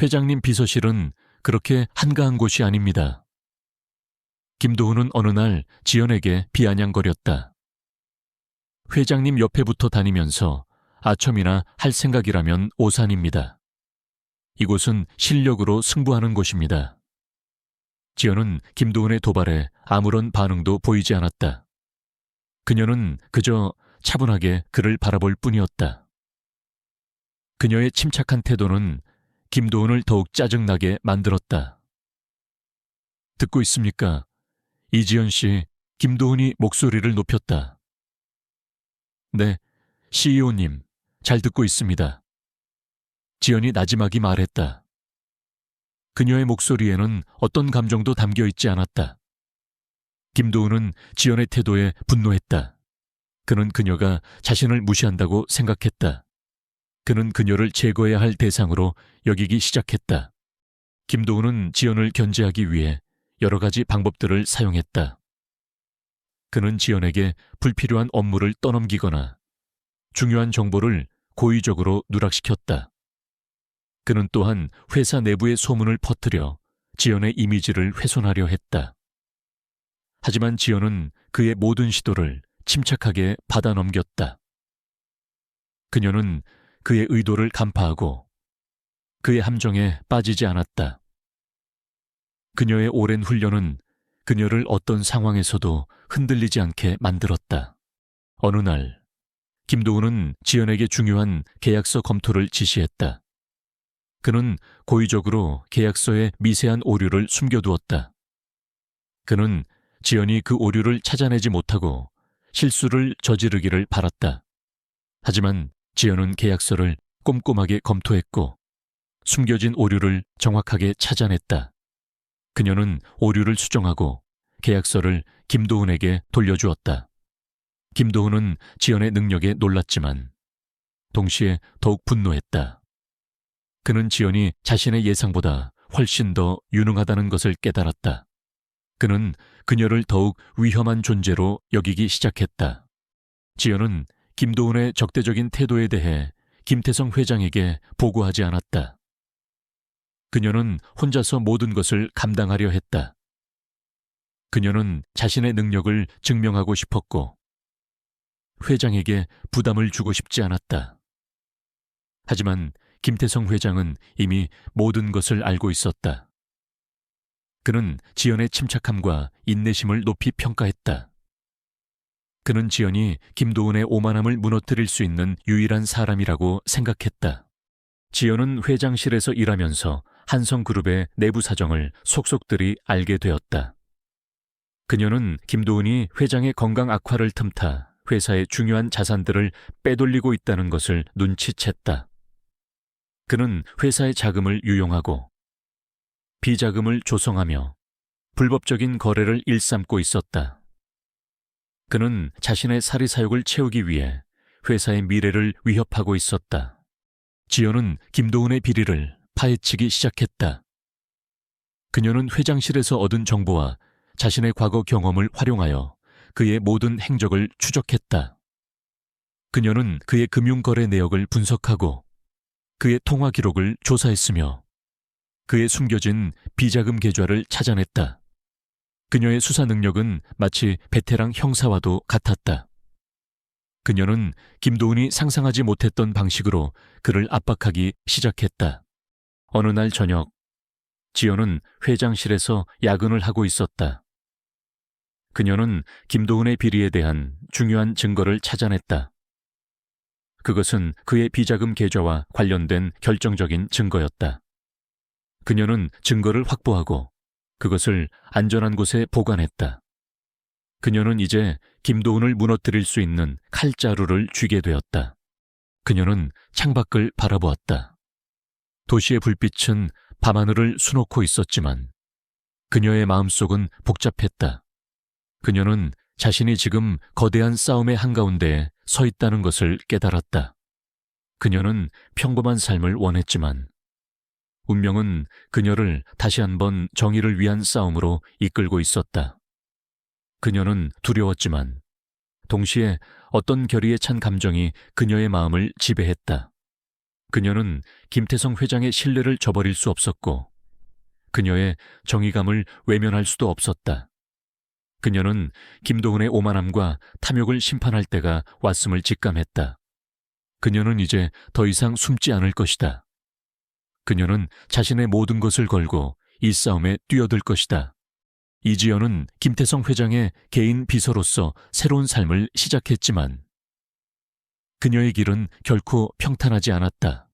회장님 비서실은 그렇게 한가한 곳이 아닙니다. 김도훈은 어느 날 지연에게 비아냥거렸다. 회장님 옆에 붙어 다니면서 아첨이나 할 생각이라면 오산입니다. 이곳은 실력으로 승부하는 곳입니다. 지연은 김도훈의 도발에 아무런 반응도 보이지 않았다. 그녀는 그저 차분하게 그를 바라볼 뿐이었다. 그녀의 침착한 태도는 김도훈을 더욱 짜증나게 만들었다. 듣고 있습니까? 이지연 씨, 김도훈이 목소리를 높였다. 네, CEO님, 잘 듣고 있습니다. 지연이 나지막이 말했다. 그녀의 목소리에는 어떤 감정도 담겨 있지 않았다. 김도훈은 지연의 태도에 분노했다. 그는 그녀가 자신을 무시한다고 생각했다. 그는 그녀를 제거해야 할 대상으로 여기기 시작했다. 김도훈은 지연을 견제하기 위해 여러 가지 방법들을 사용했다. 그는 지연에게 불필요한 업무를 떠넘기거나 중요한 정보를 고의적으로 누락시켰다. 그는 또한 회사 내부의 소문을 퍼뜨려 지연의 이미지를 훼손하려 했다. 하지만 지연은 그의 모든 시도를 침착하게 받아넘겼다. 그녀는 그의 의도를 간파하고 그의 함정에 빠지지 않았다. 그녀의 오랜 훈련은 그녀를 어떤 상황에서도 흔들리지 않게 만들었다. 어느 날 김도훈은 지연에게 중요한 계약서 검토를 지시했다. 그는 고의적으로 계약서에 미세한 오류를 숨겨두었다. 그는 지연이 그 오류를 찾아내지 못하고 실수를 저지르기를 바랐다. 하지만 지연은 계약서를 꼼꼼하게 검토했고 숨겨진 오류를 정확하게 찾아냈다. 그녀는 오류를 수정하고 계약서를 김도훈에게 돌려주었다. 김도훈은 지연의 능력에 놀랐지만 동시에 더욱 분노했다. 그는 지연이 자신의 예상보다 훨씬 더 유능하다는 것을 깨달았다. 그는 그녀를 더욱 위험한 존재로 여기기 시작했다. 지연은 김도훈의 적대적인 태도에 대해 김태성 회장에게 보고하지 않았다. 그녀는 혼자서 모든 것을 감당하려 했다. 그녀는 자신의 능력을 증명하고 싶었고 회장에게 부담을 주고 싶지 않았다. 하지만 김태성 회장은 이미 모든 것을 알고 있었다. 그는 지연의 침착함과 인내심을 높이 평가했다. 그는 지연이 김도훈의 오만함을 무너뜨릴 수 있는 유일한 사람이라고 생각했다. 지연은 회장실에서 일하면서 한성그룹의 내부 사정을 속속들이 알게 되었다. 그녀는 김도훈이 회장의 건강 악화를 틈타 회사의 중요한 자산들을 빼돌리고 있다는 것을 눈치챘다. 그는 회사의 자금을 유용하고 비자금을 조성하며 불법적인 거래를 일삼고 있었다. 그는 자신의 사리사욕을 채우기 위해 회사의 미래를 위협하고 있었다. 지연은 김도훈의 비리를 파헤치기 시작했다. 그녀는 회장실에서 얻은 정보와 자신의 과거 경험을 활용하여 그의 모든 행적을 추적했다. 그녀는 그의 금융거래 내역을 분석하고 그의 통화 기록을 조사했으며 그의 숨겨진 비자금 계좌를 찾아냈다. 그녀의 수사 능력은 마치 베테랑 형사와도 같았다. 그녀는 김도훈이 상상하지 못했던 방식으로 그를 압박하기 시작했다. 어느 날 저녁, 지연은 회장실에서 야근을 하고 있었다. 그녀는 김도훈의 비리에 대한 중요한 증거를 찾아냈다. 그것은 그의 비자금 계좌와 관련된 결정적인 증거였다. 그녀는 증거를 확보하고 그것을 안전한 곳에 보관했다. 그녀는 이제 김도훈을 무너뜨릴 수 있는 칼자루를 쥐게 되었다. 그녀는 창밖을 바라보았다. 도시의 불빛은 밤하늘을 수놓고 있었지만 그녀의 마음속은 복잡했다. 그녀는 자신이 지금 거대한 싸움의 한가운데에 서 있다는 것을 깨달았다. 그녀는 평범한 삶을 원했지만 운명은 그녀를 다시 한번 정의를 위한 싸움으로 이끌고 있었다. 그녀는 두려웠지만 동시에 어떤 결의에 찬 감정이 그녀의 마음을 지배했다. 그녀는 김태성 회장의 신뢰를 저버릴 수 없었고 그녀의 정의감을 외면할 수도 없었다. 그녀는 김도훈의 오만함과 탐욕을 심판할 때가 왔음을 직감했다. 그녀는 이제 더 이상 숨지 않을 것이다. 그녀는 자신의 모든 것을 걸고 이 싸움에 뛰어들 것이다. 이지연은 김태성 회장의 개인 비서로서 새로운 삶을 시작했지만 그녀의 길은 결코 평탄하지 않았다.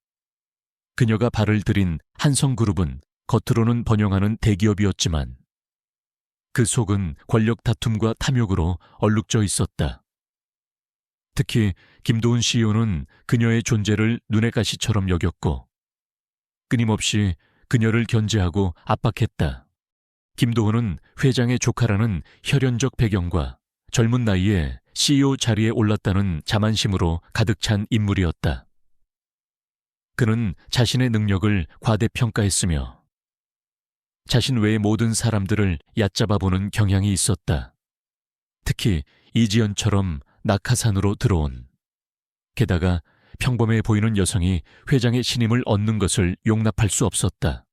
그녀가 발을 들인 한성그룹은 겉으로는 번영하는 대기업이었지만 그 속은 권력 다툼과 탐욕으로 얼룩져 있었다. 특히 김도훈 CEO는 그녀의 존재를 눈의 가시처럼 여겼고 끊임없이 그녀를 견제하고 압박했다. 김도훈은 회장의 조카라는 혈연적 배경과 젊은 나이에 CEO 자리에 올랐다는 자만심으로 가득 찬 인물이었다. 그는 자신의 능력을 과대평가했으며 자신 외의 모든 사람들을 얕잡아보는 경향이 있었다. 특히 이지연처럼 낙하산으로 들어온, 게다가 평범해 보이는 여성이 회장의 신임을 얻는 것을 용납할 수 없었다.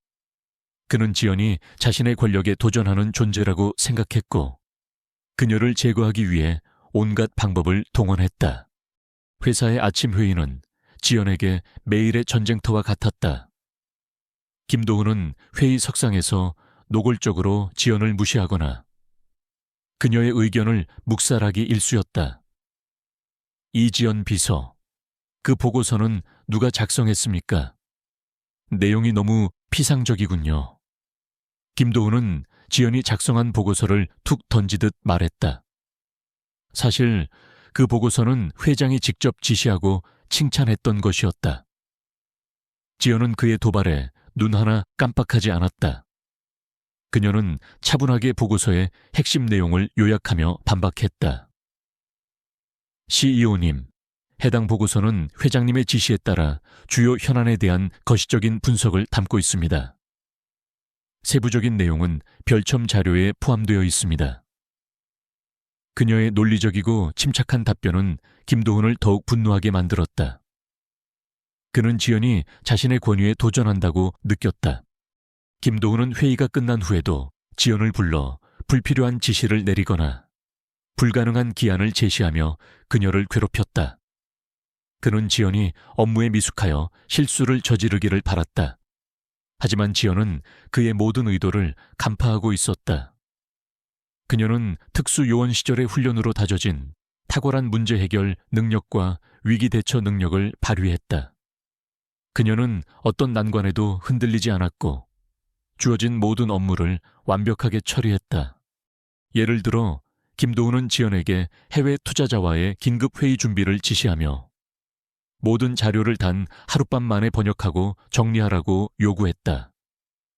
그는 지연이 자신의 권력에 도전하는 존재라고 생각했고 그녀를 제거하기 위해 온갖 방법을 동원했다. 회사의 아침 회의는 지연에게 매일의 전쟁터와 같았다. 김도훈은 회의 석상에서 노골적으로 지연을 무시하거나 그녀의 의견을 묵살하기 일쑤였다. 이지연 비서. 그 보고서는 누가 작성했습니까? 내용이 너무 피상적이군요. 김도훈은 지연이 작성한 보고서를 툭 던지듯 말했다. 사실 그 보고서는 회장이 직접 지시하고 칭찬했던 것이었다. 지연은 그의 도발에 눈 하나 깜빡하지 않았다. 그녀는 차분하게 보고서의 핵심 내용을 요약하며 반박했다. CEO님, 해당 보고서는 회장님의 지시에 따라 주요 현안에 대한 거시적인 분석을 담고 있습니다. 세부적인 내용은 별첨 자료에 포함되어 있습니다. 그녀의 논리적이고 침착한 답변은 김도훈을 더욱 분노하게 만들었다. 그는 지연이 자신의 권위에 도전한다고 느꼈다. 김도훈은 회의가 끝난 후에도 지연을 불러 불필요한 지시를 내리거나 불가능한 기한을 제시하며 그녀를 괴롭혔다. 그는 지연이 업무에 미숙하여 실수를 저지르기를 바랐다. 하지만 지연은 그의 모든 의도를 간파하고 있었다. 그녀는 특수요원 시절의 훈련으로 다져진 탁월한 문제 해결 능력과 위기 대처 능력을 발휘했다. 그녀는 어떤 난관에도 흔들리지 않았고 주어진 모든 업무를 완벽하게 처리했다. 예를 들어 김도훈은 지연에게 해외 투자자와의 긴급 회의 준비를 지시하며 모든 자료를 단 하룻밤 만에 번역하고 정리하라고 요구했다.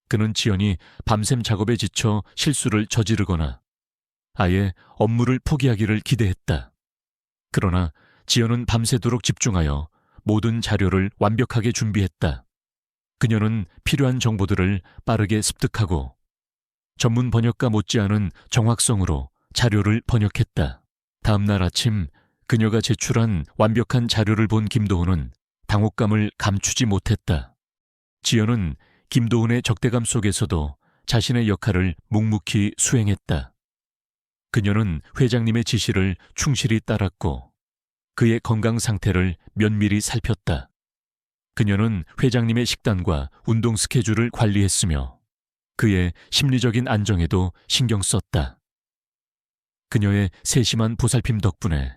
그는 지연이 밤샘 작업에 지쳐 실수를 저지르거나 아예 업무를 포기하기를 기대했다. 그러나 지연은 밤새도록 집중하여 모든 자료를 완벽하게 준비했다. 그녀는 필요한 정보들을 빠르게 습득하고 전문 번역가 못지않은 정확성으로 자료를 번역했다. 다음 날 아침 그녀가 제출한 완벽한 자료를 본 김도훈은 당혹감을 감추지 못했다. 지연은 김도훈의 적대감 속에서도 자신의 역할을 묵묵히 수행했다. 그녀는 회장님의 지시를 충실히 따랐고 그의 건강 상태를 면밀히 살폈다. 그녀는 회장님의 식단과 운동 스케줄을 관리했으며 그의 심리적인 안정에도 신경 썼다. 그녀의 세심한 보살핌 덕분에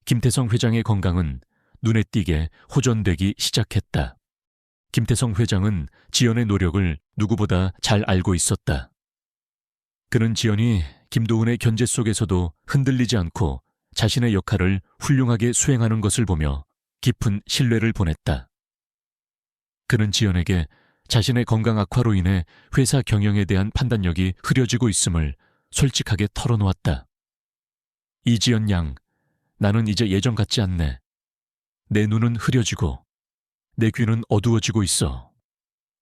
김태성 회장의 건강은 눈에 띄게 호전되기 시작했다. 김태성 회장은 지연의 노력을 누구보다 잘 알고 있었다. 그는 지연이 김도훈의 견제 속에서도 흔들리지 않고 자신의 역할을 훌륭하게 수행하는 것을 보며 깊은 신뢰를 보냈다. 그는 지연에게 자신의 건강 악화로 인해 회사 경영에 대한 판단력이 흐려지고 있음을 솔직하게 털어놓았다. 이지연 양, 나는 이제 예전 같지 않네. 내 눈은 흐려지고 내 귀는 어두워지고 있어.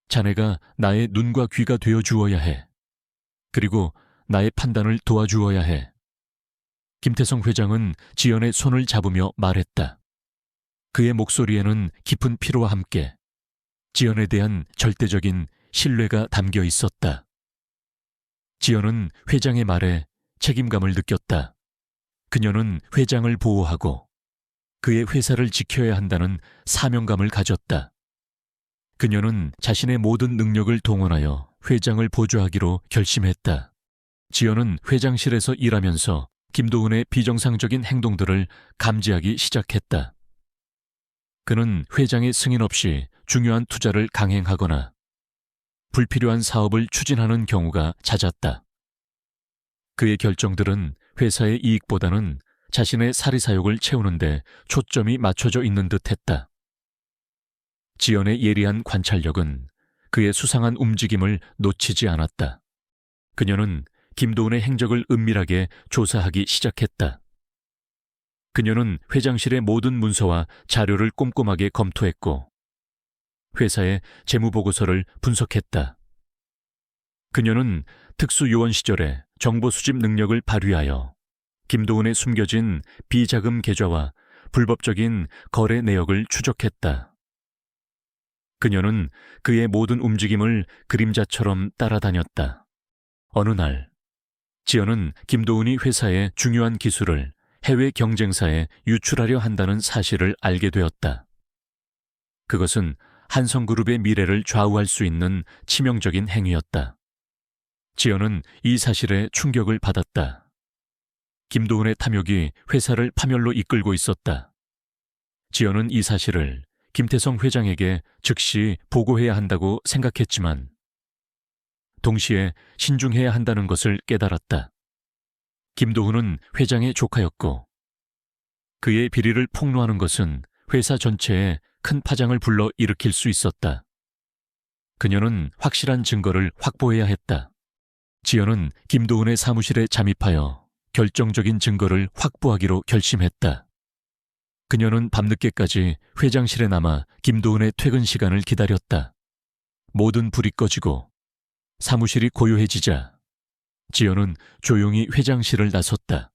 자네가 나의 눈과 귀가 되어 주어야 해. 그리고 나의 판단을 도와주어야 해. 김태성 회장은 지연의 손을 잡으며 말했다. 그의 목소리에는 깊은 피로와 함께 지연에 대한 절대적인 신뢰가 담겨 있었다. 지연은 회장의 말에 책임감을 느꼈다. 그녀는 회장을 보호하고 그의 회사를 지켜야 한다는 사명감을 가졌다. 그녀는 자신의 모든 능력을 동원하여 회장을 보조하기로 결심했다. 지연은 회장실에서 일하면서 김도훈의 비정상적인 행동들을 감지하기 시작했다. 그는 회장의 승인 없이 중요한 투자를 강행하거나 불필요한 사업을 추진하는 경우가 잦았다. 그의 결정들은 회사의 이익보다는 자신의 사리사욕을 채우는 데 초점이 맞춰져 있는 듯했다. 지연의 예리한 관찰력은 그의 수상한 움직임을 놓치지 않았다. 그녀는 김도훈의 행적을 은밀하게 조사하기 시작했다. 그녀는 회장실의 모든 문서와 자료를 꼼꼼하게 검토했고 회사의 재무보고서를 분석했다. 그녀는 특수요원 시절에 정보 수집 능력을 발휘하여 김도훈의 숨겨진 비자금 계좌와 불법적인 거래 내역을 추적했다. 그녀는 그의 모든 움직임을 그림자처럼 따라다녔다. 어느 날, 지연은 김도훈이 회사의 중요한 기술을 해외 경쟁사에 유출하려 한다는 사실을 알게 되었다. 그것은 한성그룹의 미래를 좌우할 수 있는 치명적인 행위였다. 지연은 이 사실에 충격을 받았다. 김도은의 탐욕이 회사를 파멸로 이끌고 있었다. 지연은 이 사실을 김태성 회장에게 즉시 보고해야 한다고 생각했지만 동시에 신중해야 한다는 것을 깨달았다. 김도훈은 회장의 조카였고 그의 비리를 폭로하는 것은 회사 전체에 큰 파장을 불러 일으킬 수 있었다. 그녀는 확실한 증거를 확보해야 했다. 지연은 김도훈의 사무실에 잠입하여 결정적인 증거를 확보하기로 결심했다. 그녀는 밤늦게까지 회장실에 남아 김도훈의 퇴근 시간을 기다렸다. 모든 불이 꺼지고 사무실이 고요해지자 지연은 조용히 회장실을 나섰다.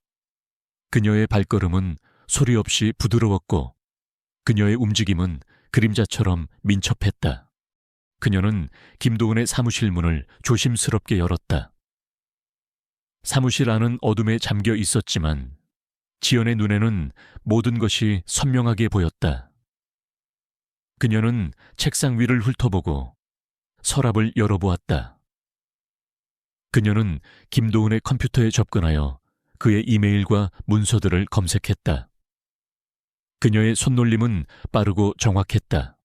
그녀의 발걸음은 소리 없이 부드러웠고 그녀의 움직임은 그림자처럼 민첩했다. 그녀는 김도훈의 사무실 문을 조심스럽게 열었다. 사무실 안은 어둠에 잠겨 있었지만 지연의 눈에는 모든 것이 선명하게 보였다. 그녀는 책상 위를 훑어보고 서랍을 열어보았다. 그녀는 김도훈의 컴퓨터에 접근하여 그의 이메일과 문서들을 검색했다. 그녀의 손놀림은 빠르고 정확했다.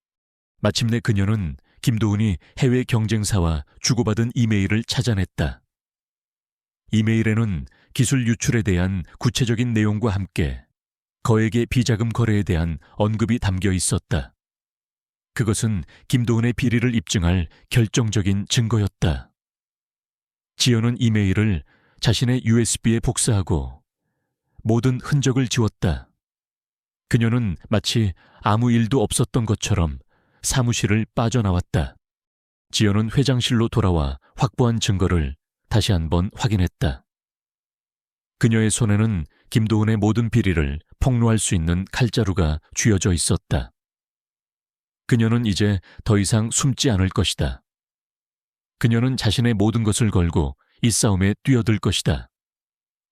마침내 그녀는 김도훈이 해외 경쟁사와 주고받은 이메일을 찾아냈다. 이메일에는 기술 유출에 대한 구체적인 내용과 함께 거액의 비자금 거래에 대한 언급이 담겨 있었다. 그것은 김도훈의 비리를 입증할 결정적인 증거였다. 지연은 이메일을 자신의 USB에 복사하고 모든 흔적을 지웠다. 그녀는 마치 아무 일도 없었던 것처럼 사무실을 빠져나왔다. 지연은 회장실로 돌아와 확보한 증거를 다시 한번 확인했다. 그녀의 손에는 김도훈의 모든 비리를 폭로할 수 있는 칼자루가 쥐어져 있었다. 그녀는 이제 더 이상 숨지 않을 것이다. 그녀는 자신의 모든 것을 걸고 이 싸움에 뛰어들 것이다.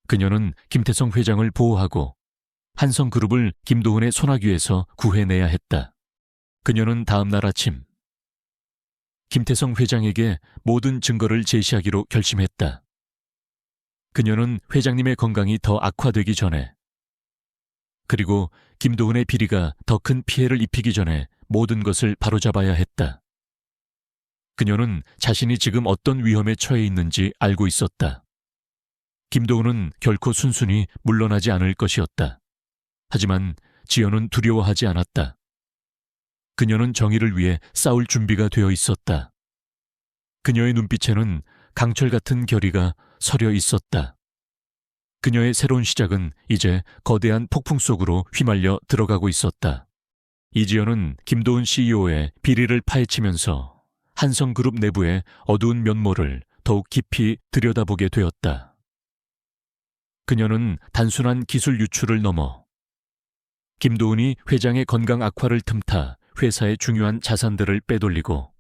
그녀는 김태성 회장을 보호하고 한성그룹을 김도훈의 소나귀에서 구해내야 했다. 그녀는 다음 날 아침 김태성 회장에게 모든 증거를 제시하기로 결심했다. 그녀는 회장님의 건강이 더 악화되기 전에 그리고 김도훈의 비리가 더 큰 피해를 입히기 전에 모든 것을 바로잡아야 했다. 그녀는 자신이 지금 어떤 위험에 처해 있는지 알고 있었다. 김도훈은 결코 순순히 물러나지 않을 것이었다. 하지만 지연은 두려워하지 않았다. 그녀는 정의를 위해 싸울 준비가 되어 있었다. 그녀의 눈빛에는 강철 같은 결의가 서려 있었다. 그녀의 새로운 시작은 이제 거대한 폭풍 속으로 휘말려 들어가고 있었다. 이지연은 김도훈 CEO의 비리를 파헤치면서 한성그룹 내부의 어두운 면모를 더욱 깊이 들여다보게 되었다. 그녀는 단순한 기술 유출을 넘어 김도훈이 회장의 건강 악화를 틈타 회사의 중요한 자산들을 빼돌리고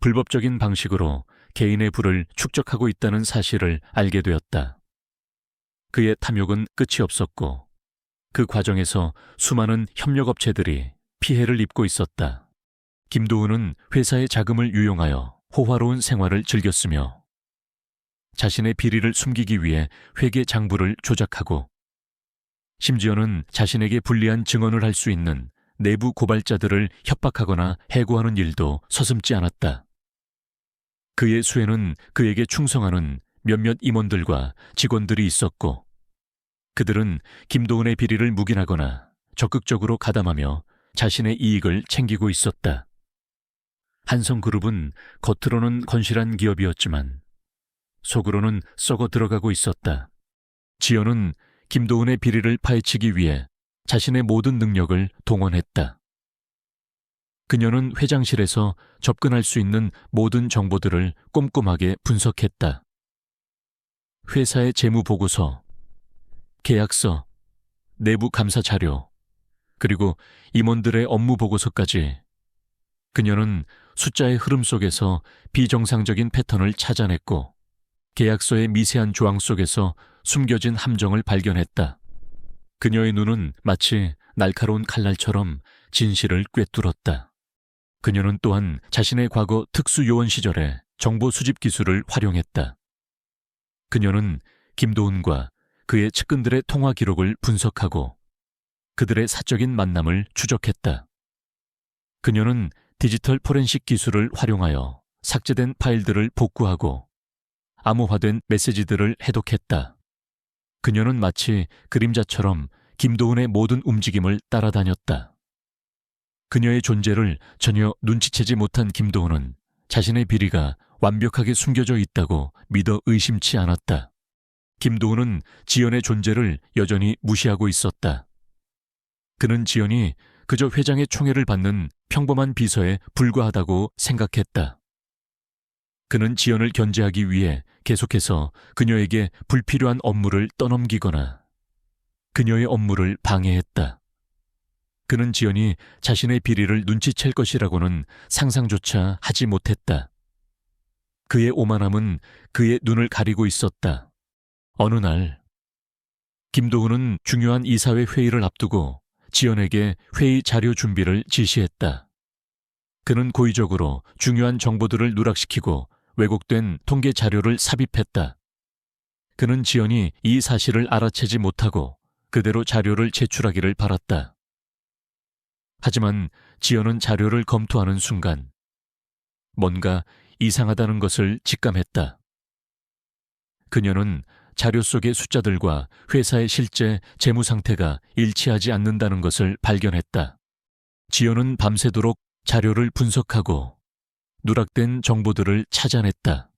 불법적인 방식으로 개인의 부를 축적하고 있다는 사실을 알게 되었다. 그의 탐욕은 끝이 없었고 그 과정에서 수많은 협력업체들이 피해를 입고 있었다. 김도훈은 회사의 자금을 유용하여 호화로운 생활을 즐겼으며 자신의 비리를 숨기기 위해 회계 장부를 조작하고 심지어는 자신에게 불리한 증언을 할 수 있는 내부 고발자들을 협박하거나 해고하는 일도 서슴지 않았다. 그의 수에는 그에게 충성하는 몇몇 임원들과 직원들이 있었고 그들은 김도훈의 비리를 묵인하거나 적극적으로 가담하며 자신의 이익을 챙기고 있었다. 한성그룹은 겉으로는 건실한 기업이었지만 속으로는 썩어 들어가고 있었다. 지연은 김도훈의 비리를 파헤치기 위해 자신의 모든 능력을 동원했다. 그녀는 회장실에서 접근할 수 있는 모든 정보들을 꼼꼼하게 분석했다. 회사의 재무보고서, 계약서, 내부 감사 자료, 그리고 임원들의 업무 보고서까지 그녀는 숫자의 흐름 속에서 비정상적인 패턴을 찾아냈고 계약서의 미세한 조항 속에서 숨겨진 함정을 발견했다. 그녀의 눈은 마치 날카로운 칼날처럼 진실을 꿰뚫었다. 그녀는 또한 자신의 과거 특수요원 시절의 정보 수집 기술을 활용했다. 그녀는 김도훈과 그의 측근들의 통화 기록을 분석하고 그들의 사적인 만남을 추적했다. 그녀는 디지털 포렌식 기술을 활용하여 삭제된 파일들을 복구하고 암호화된 메시지들을 해독했다. 그녀는 마치 그림자처럼 김도훈의 모든 움직임을 따라다녔다. 그녀의 존재를 전혀 눈치채지 못한 김도훈은 자신의 비리가 완벽하게 숨겨져 있다고 믿어 의심치 않았다. 김도훈은 지연의 존재를 여전히 무시하고 있었다. 그는 지연이 그저 회장의 총애를 받는 평범한 비서에 불과하다고 생각했다. 그는 지연을 견제하기 위해 계속해서 그녀에게 불필요한 업무를 떠넘기거나 그녀의 업무를 방해했다. 그는 지연이 자신의 비리를 눈치챌 것이라고는 상상조차 하지 못했다. 그의 오만함은 그의 눈을 가리고 있었다. 어느 날, 김도훈은 중요한 이사회 회의를 앞두고 지연에게 회의 자료 준비를 지시했다. 그는 고의적으로 중요한 정보들을 누락시키고 왜곡된 통계 자료를 삽입했다. 그는 지연이 이 사실을 알아채지 못하고 그대로 자료를 제출하기를 바랐다. 하지만 지연은 자료를 검토하는 순간 뭔가 이상하다는 것을 직감했다. 그녀는 자료 속의 숫자들과 회사의 실제 재무 상태가 일치하지 않는다는 것을 발견했다. 지연은 밤새도록 자료를 분석하고 누락된 정보들을 찾아냈다.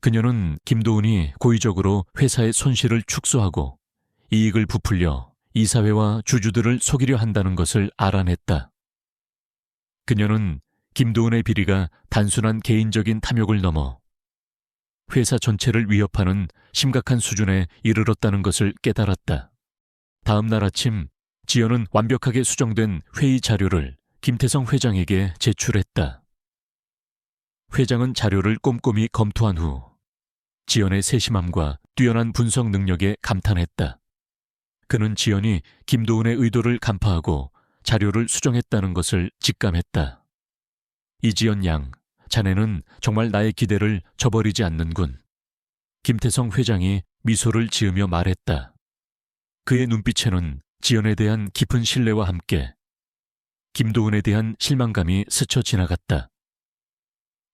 그녀는 김도훈이 고의적으로 회사의 손실을 축소하고 이익을 부풀려 이사회와 주주들을 속이려 한다는 것을 알아냈다. 그녀는 김도훈의 비리가 단순한 개인적인 탐욕을 넘어 회사 전체를 위협하는 심각한 수준에 이르렀다는 것을 깨달았다. 다음 날 아침, 지연은 완벽하게 수정된 회의 자료를 김태성 회장에게 제출했다. 회장은 자료를 꼼꼼히 검토한 후 지연의 세심함과 뛰어난 분석 능력에 감탄했다. 그는 지연이 김도훈의 의도를 간파하고 자료를 수정했다는 것을 직감했다. 이지연 양, 자네는 정말 나의 기대를 저버리지 않는군. 김태성 회장이 미소를 지으며 말했다. 그의 눈빛에는 지연에 대한 깊은 신뢰와 함께 김도훈에 대한 실망감이 스쳐 지나갔다.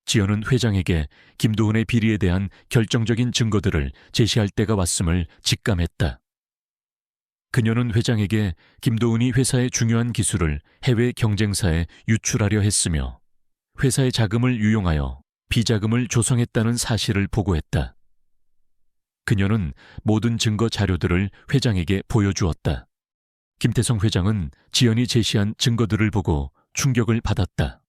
지연은 회장에게 김도훈의 비리에 대한 결정적인 증거들을 제시할 때가 왔음을 직감했다. 그녀는 회장에게 김도훈이 회사의 중요한 기술을 해외 경쟁사에 유출하려 했으며 회사의 자금을 유용하여 비자금을 조성했다는 사실을 보고했다. 그녀는 모든 증거 자료들을 회장에게 보여주었다. 김태성 회장은 지연이 제시한 증거들을 보고 충격을 받았다.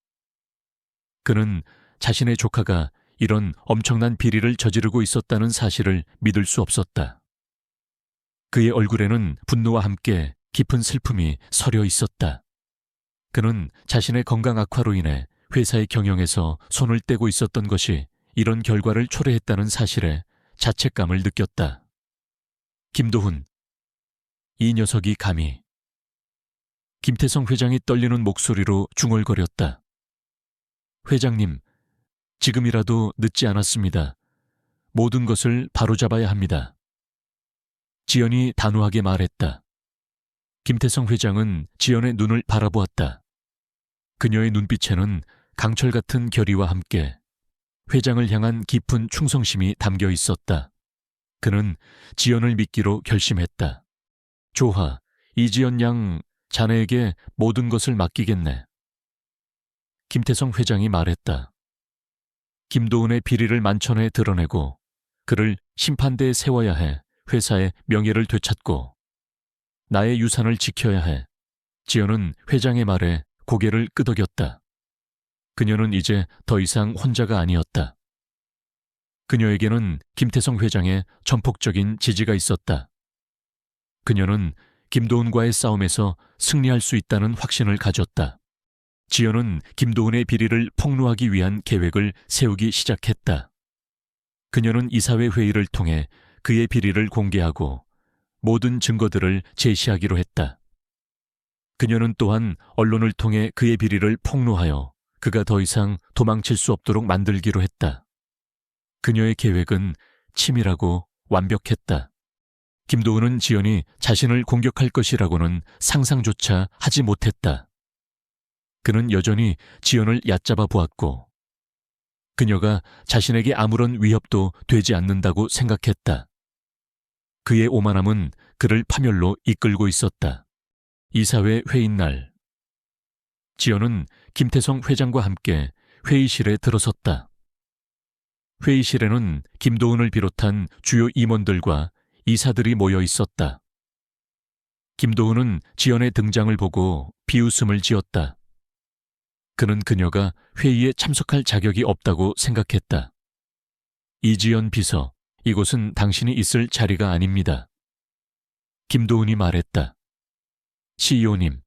그는 자신의 조카가 이런 엄청난 비리를 저지르고 있었다는 사실을 믿을 수 없었다. 그의 얼굴에는 분노와 함께 깊은 슬픔이 서려 있었다. 그는 자신의 건강 악화로 인해 회사의 경영에서 손을 떼고 있었던 것이 이런 결과를 초래했다는 사실에 자책감을 느꼈다. 김도훈, 이 녀석이 감히. 김태성 회장이 떨리는 목소리로 중얼거렸다. 회장님, 지금이라도 늦지 않았습니다. 모든 것을 바로잡아야 합니다. 지연이 단호하게 말했다. 김태성 회장은 지연의 눈을 바라보았다. 그녀의 눈빛에는 강철 같은 결의와 함께 회장을 향한 깊은 충성심이 담겨 있었다. 그는 지연을 믿기로 결심했다. 좋아, 이지연 양, 자네에게 모든 것을 맡기겠네. 김태성 회장이 말했다. 김도훈의 비리를 만천에 드러내고 그를 심판대에 세워야 해. 회사의 명예를 되찾고 나의 유산을 지켜야 해. 지연은 회장의 말에 고개를 끄덕였다. 그녀는 이제 더 이상 혼자가 아니었다. 그녀에게는 김태성 회장의 전폭적인 지지가 있었다. 그녀는 김도훈과의 싸움에서 승리할 수 있다는 확신을 가졌다. 지연은 김도훈의 비리를 폭로하기 위한 계획을 세우기 시작했다. 그녀는 이사회 회의를 통해 그의 비리를 공개하고 모든 증거들을 제시하기로 했다. 그녀는 또한 언론을 통해 그의 비리를 폭로하여 그가 더 이상 도망칠 수 없도록 만들기로 했다. 그녀의 계획은 치밀하고 완벽했다. 김도훈은 지연이 자신을 공격할 것이라고는 상상조차 하지 못했다. 그는 여전히 지연을 얕잡아 보았고 그녀가 자신에게 아무런 위협도 되지 않는다고 생각했다. 그의 오만함은 그를 파멸로 이끌고 있었다. 이사회 회의 날, 지연은 김태성 회장과 함께 회의실에 들어섰다. 회의실에는 김도훈을 비롯한 주요 임원들과 이사들이 모여 있었다. 김도훈은 지연의 등장을 보고 비웃음을 지었다. 그는 그녀가 회의에 참석할 자격이 없다고 생각했다. 이지연 비서, 이곳은 당신이 있을 자리가 아닙니다. 김도훈이 말했다. CEO님,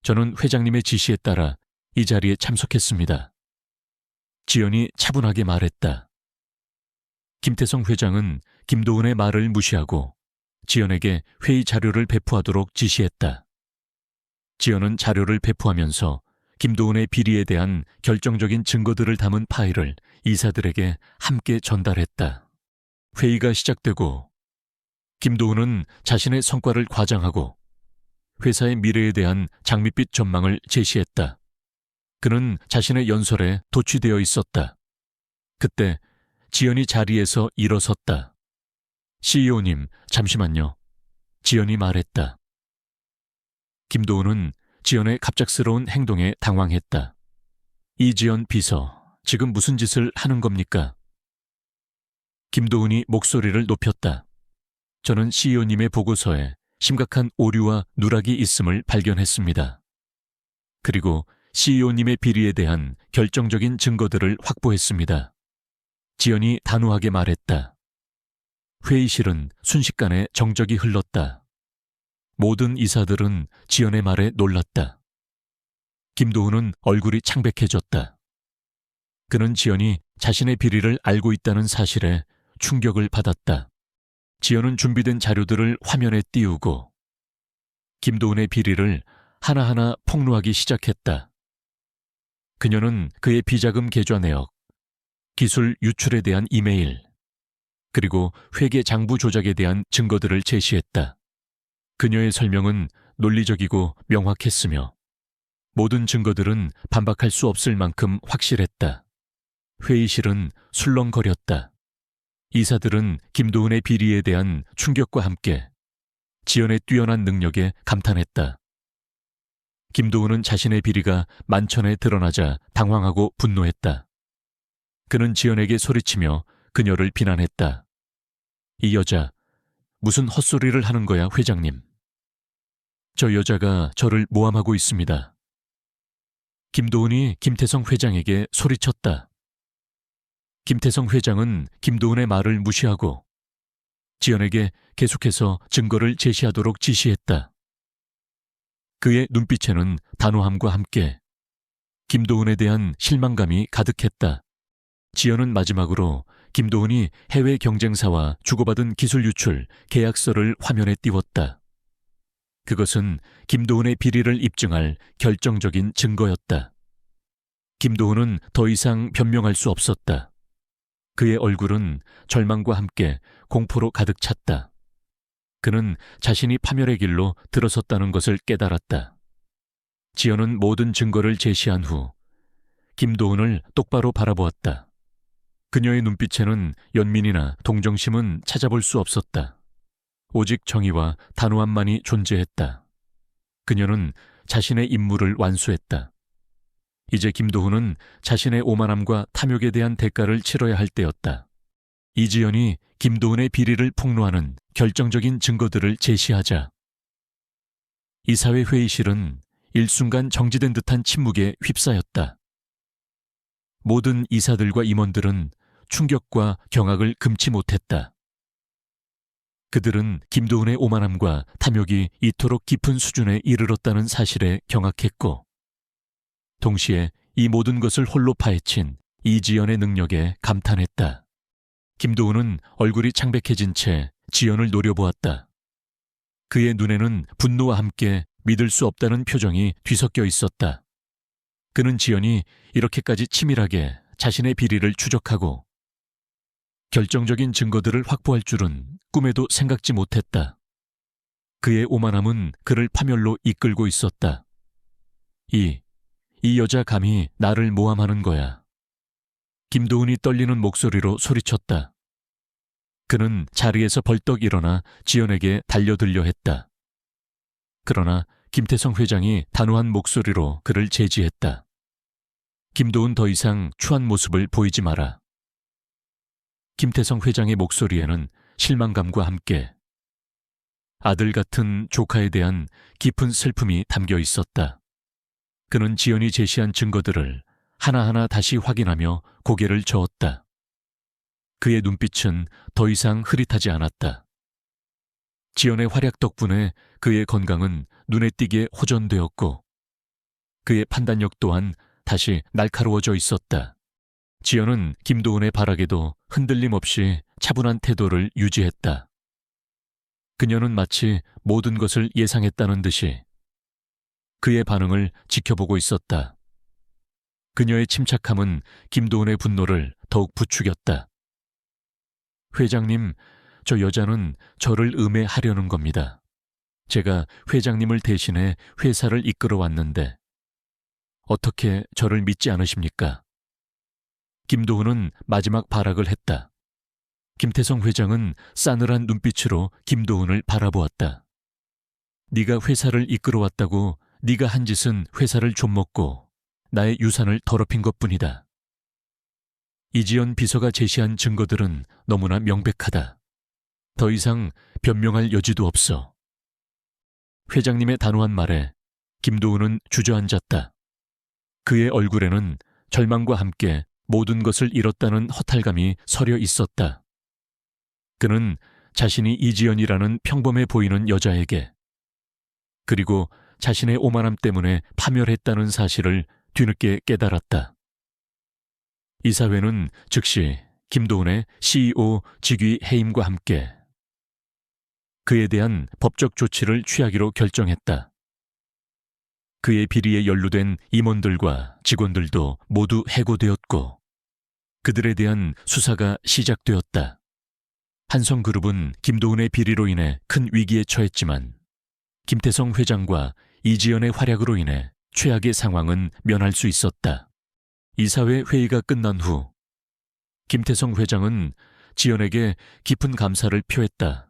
저는 회장님의 지시에 따라 이 자리에 참석했습니다. 지연이 차분하게 말했다. 김태성 회장은 김도훈의 말을 무시하고 지연에게 회의 자료를 배포하도록 지시했다. 지연은 자료를 배포하면서 김도훈의 비리에 대한 결정적인 증거들을 담은 파일을 이사들에게 함께 전달했다. 회의가 시작되고 김도훈은 자신의 성과를 과장하고 회사의 미래에 대한 장밋빛 전망을 제시했다. 그는 자신의 연설에 도취되어 있었다. 그때 지연이 자리에서 일어섰다. CEO님, 잠시만요. 지연이 말했다. 김도훈은 지연의 갑작스러운 행동에 당황했다. 이지연 비서, 지금 무슨 짓을 하는 겁니까? 김도훈이 목소리를 높였다. 저는 CEO님의 보고서에 심각한 오류와 누락이 있음을 발견했습니다. 그리고 CEO님의 비리에 대한 결정적인 증거들을 확보했습니다. 지연이 단호하게 말했다. 회의실은 순식간에 정적이 흘렀다. 모든 이사들은 지연의 말에 놀랐다. 김도훈은 얼굴이 창백해졌다. 그는 지연이 자신의 비리를 알고 있다는 사실에 충격을 받았다. 지연은 준비된 자료들을 화면에 띄우고 김도훈의 비리를 하나하나 폭로하기 시작했다. 그녀는 그의 비자금 계좌 내역, 기술 유출에 대한 이메일, 그리고 회계 장부 조작에 대한 증거들을 제시했다. 그녀의 설명은 논리적이고 명확했으며 모든 증거들은 반박할 수 없을 만큼 확실했다. 회의실은 술렁거렸다. 이사들은 김도훈의 비리에 대한 충격과 함께 지연의 뛰어난 능력에 감탄했다. 김도훈은 자신의 비리가 만천에 드러나자 당황하고 분노했다. 그는 지연에게 소리치며 그녀를 비난했다. 이 여자, 무슨 헛소리를 하는 거야, 회장님. 저 여자가 저를 모함하고 있습니다. 김도훈이 김태성 회장에게 소리쳤다. 김태성 회장은 김도훈의 말을 무시하고 지연에게 계속해서 증거를 제시하도록 지시했다. 그의 눈빛에는 단호함과 함께 김도훈에 대한 실망감이 가득했다. 지연은 마지막으로 김도훈이 해외 경쟁사와 주고받은 기술 유출 계약서를 화면에 띄웠다. 그것은 김도훈의 비리를 입증할 결정적인 증거였다. 김도훈은 더 이상 변명할 수 없었다. 그의 얼굴은 절망과 함께 공포로 가득 찼다. 그는 자신이 파멸의 길로 들어섰다는 것을 깨달았다. 지연은 모든 증거를 제시한 후 김도훈을 똑바로 바라보았다. 그녀의 눈빛에는 연민이나 동정심은 찾아볼 수 없었다. 오직 정의와 단호함만이 존재했다. 그녀는 자신의 임무를 완수했다. 이제 김도훈은 자신의 오만함과 탐욕에 대한 대가를 치러야 할 때였다. 이지연이 김도훈의 비리를 폭로하는 결정적인 증거들을 제시하자 이사회 회의실은 일순간 정지된 듯한 침묵에 휩싸였다. 모든 이사들과 임원들은 충격과 경악을 금치 못했다. 그들은 김도훈의 오만함과 탐욕이 이토록 깊은 수준에 이르렀다는 사실에 경악했고 동시에 이 모든 것을 홀로 파헤친 이지연의 능력에 감탄했다. 김도훈은 얼굴이 창백해진 채 지연을 노려보았다. 그의 눈에는 분노와 함께 믿을 수 없다는 표정이 뒤섞여 있었다. 그는 지연이 이렇게까지 치밀하게 자신의 비리를 추적하고 결정적인 증거들을 확보할 줄은 꿈에도 생각지 못했다. 그의 오만함은 그를 파멸로 이끌고 있었다. 이 여자 감히 나를 모함하는 거야. 김도훈이 떨리는 목소리로 소리쳤다. 그는 자리에서 벌떡 일어나 지연에게 달려들려 했다. 그러나 김태성 회장이 단호한 목소리로 그를 제지했다. 김도훈 더 이상 추한 모습을 보이지 마라. 김태성 회장의 목소리에는 실망감과 함께 아들 같은 조카에 대한 깊은 슬픔이 담겨 있었다. 그는 지연이 제시한 증거들을 하나하나 다시 확인하며 고개를 저었다. 그의 눈빛은 더 이상 흐릿하지 않았다. 지연의 활약 덕분에 그의 건강은 눈에 띄게 호전되었고 그의 판단력 또한 다시 날카로워져 있었다. 지연은 김도훈의 발악에도 흔들림 없이 차분한 태도를 유지했다. 그녀는 마치 모든 것을 예상했다는 듯이 그의 반응을 지켜보고 있었다. 그녀의 침착함은 김도훈의 분노를 더욱 부추겼다. 회장님, 저 여자는 저를 음해하려는 겁니다. 제가 회장님을 대신해 회사를 이끌어 왔는데 어떻게 저를 믿지 않으십니까? 김도훈은 마지막 발악을 했다. 김태성 회장은 싸늘한 눈빛으로 김도훈을 바라보았다. 네가 회사를 이끌어 왔다고 네가 한 짓은 회사를 좀먹고 나의 유산을 더럽힌 것뿐이다. 이지연 비서가 제시한 증거들은 너무나 명백하다. 더 이상 변명할 여지도 없어. 회장님의 단호한 말에 김도훈은 주저앉았다. 그의 얼굴에는 절망과 함께 모든 것을 잃었다는 허탈감이 서려 있었다. 그는 자신이 이지연이라는 평범해 보이는 여자에게 그리고 자신의 오만함 때문에 파멸했다는 사실을 뒤늦게 깨달았다. 이사회는 즉시 김도훈의 CEO 직위 해임과 함께 그에 대한 법적 조치를 취하기로 결정했다. 그의 비리에 연루된 임원들과 직원들도 모두 해고되었고 그들에 대한 수사가 시작되었다. 한성그룹은 김도훈의 비리로 인해 큰 위기에 처했지만 김태성 회장과 이지연의 활약으로 인해 최악의 상황은 면할 수 있었다. 이사회 회의가 끝난 후 김태성 회장은 지연에게 깊은 감사를 표했다.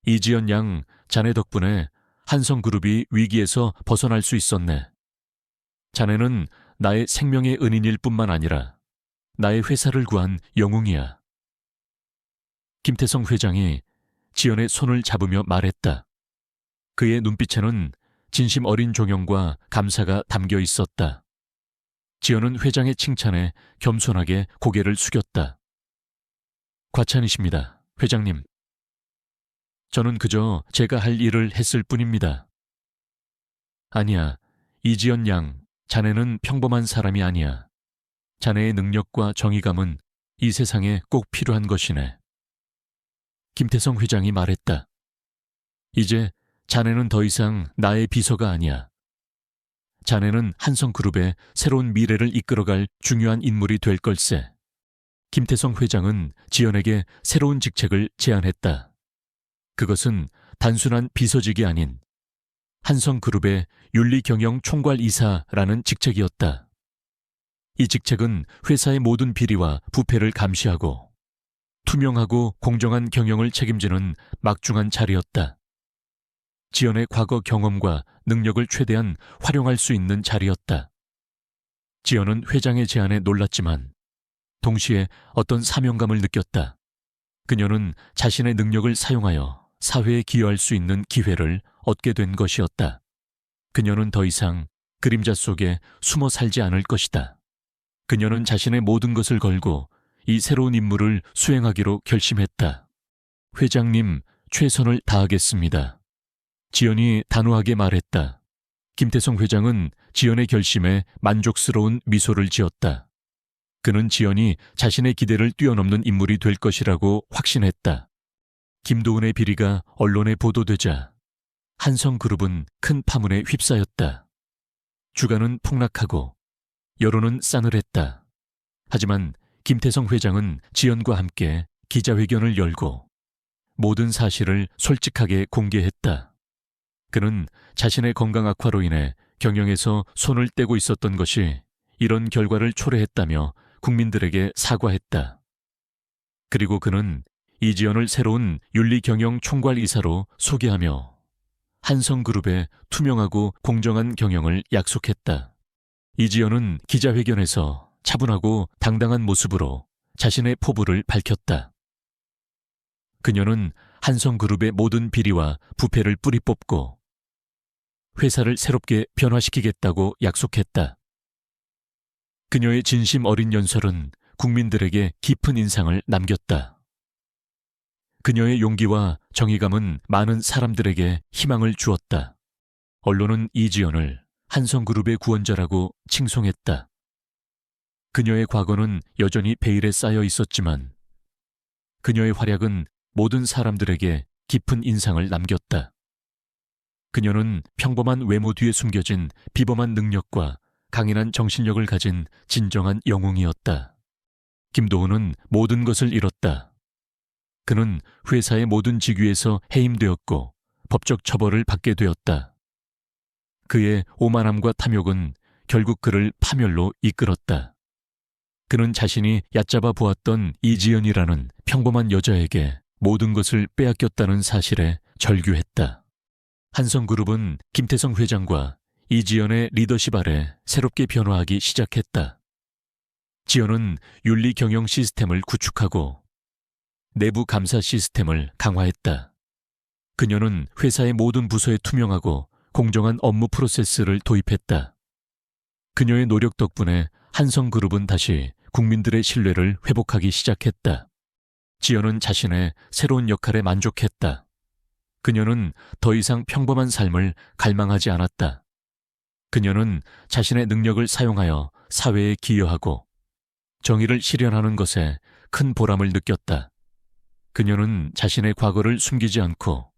이지연 양, 자네 덕분에 한성그룹이 위기에서 벗어날 수 있었네. 자네는 나의 생명의 은인일 뿐만 아니라 나의 회사를 구한 영웅이야. 김태성 회장이 지연의 손을 잡으며 말했다. 그의 눈빛에는 진심 어린 존경과 감사가 담겨 있었다. 지연은 회장의 칭찬에 겸손하게 고개를 숙였다. 과찬이십니다, 회장님. 저는 그저 제가 할 일을 했을 뿐입니다. 아니야, 이지연 양, 자네는 평범한 사람이 아니야. 자네의 능력과 정의감은 이 세상에 꼭 필요한 것이네. 김태성 회장이 말했다. 이제 자네는 더 이상 나의 비서가 아니야. 자네는 한성그룹의 새로운 미래를 이끌어갈 중요한 인물이 될 걸세. 김태성 회장은 지연에게 새로운 직책을 제안했다. 그것은 단순한 비서직이 아닌 한성그룹의 윤리경영총괄이사라는 직책이었다. 이 직책은 회사의 모든 비리와 부패를 감시하고 투명하고 공정한 경영을 책임지는 막중한 자리였다. 지연의 과거 경험과 능력을 최대한 활용할 수 있는 자리였다. 지연은 회장의 제안에 놀랐지만 동시에 어떤 사명감을 느꼈다. 그녀는 자신의 능력을 사용하여 사회에 기여할 수 있는 기회를 얻게 된 것이었다. 그녀는 더 이상 그림자 속에 숨어 살지 않을 것이다. 그녀는 자신의 모든 것을 걸고 이 새로운 임무를 수행하기로 결심했다. 회장님, 최선을 다하겠습니다. 지연이 단호하게 말했다. 김태성 회장은 지연의 결심에 만족스러운 미소를 지었다. 그는 지연이 자신의 기대를 뛰어넘는 인물이 될 것이라고 확신했다. 김도훈의 비리가 언론에 보도되자 한성그룹은 큰 파문에 휩싸였다. 주가는 폭락하고 여론은 싸늘했다. 하지만 김태성 회장은 지연과 함께 기자회견을 열고 모든 사실을 솔직하게 공개했다. 그는 자신의 건강 악화로 인해 경영에서 손을 떼고 있었던 것이 이런 결과를 초래했다며 국민들에게 사과했다. 그리고 그는 이지연을 새로운 윤리경영총괄이사로 소개하며 한성그룹의 투명하고 공정한 경영을 약속했다. 이지연은 기자회견에서 차분하고 당당한 모습으로 자신의 포부를 밝혔다. 그녀는 한성그룹의 모든 비리와 부패를 뿌리 뽑고 회사를 새롭게 변화시키겠다고 약속했다. 그녀의 진심 어린 연설은 국민들에게 깊은 인상을 남겼다. 그녀의 용기와 정의감은 많은 사람들에게 희망을 주었다. 언론은 이지연을 한성그룹의 구원자라고 칭송했다. 그녀의 과거는 여전히 베일에 쌓여 있었지만 그녀의 활약은 모든 사람들에게 깊은 인상을 남겼다. 그녀는 평범한 외모 뒤에 숨겨진 비범한 능력과 강인한 정신력을 가진 진정한 영웅이었다. 김도훈은 모든 것을 잃었다. 그는 회사의 모든 직위에서 해임되었고 법적 처벌을 받게 되었다. 그의 오만함과 탐욕은 결국 그를 파멸로 이끌었다. 그는 자신이 얕잡아 보았던 이지연이라는 평범한 여자에게 모든 것을 빼앗겼다는 사실에 절규했다. 한성그룹은 김태성 회장과 이지연의 리더십 아래 새롭게 변화하기 시작했다. 지연은 윤리 경영 시스템을 구축하고 내부 감사 시스템을 강화했다. 그녀는 회사의 모든 부서에 투명하고 공정한 업무 프로세스를 도입했다. 그녀의 노력 덕분에 한성그룹은 다시 국민들의 신뢰를 회복하기 시작했다. 지연은 자신의 새로운 역할에 만족했다. 그녀는 더 이상 평범한 삶을 갈망하지 않았다. 그녀는 자신의 능력을 사용하여 사회에 기여하고 정의를 실현하는 것에 큰 보람을 느꼈다. 그녀는 자신의 과거를 숨기지 않고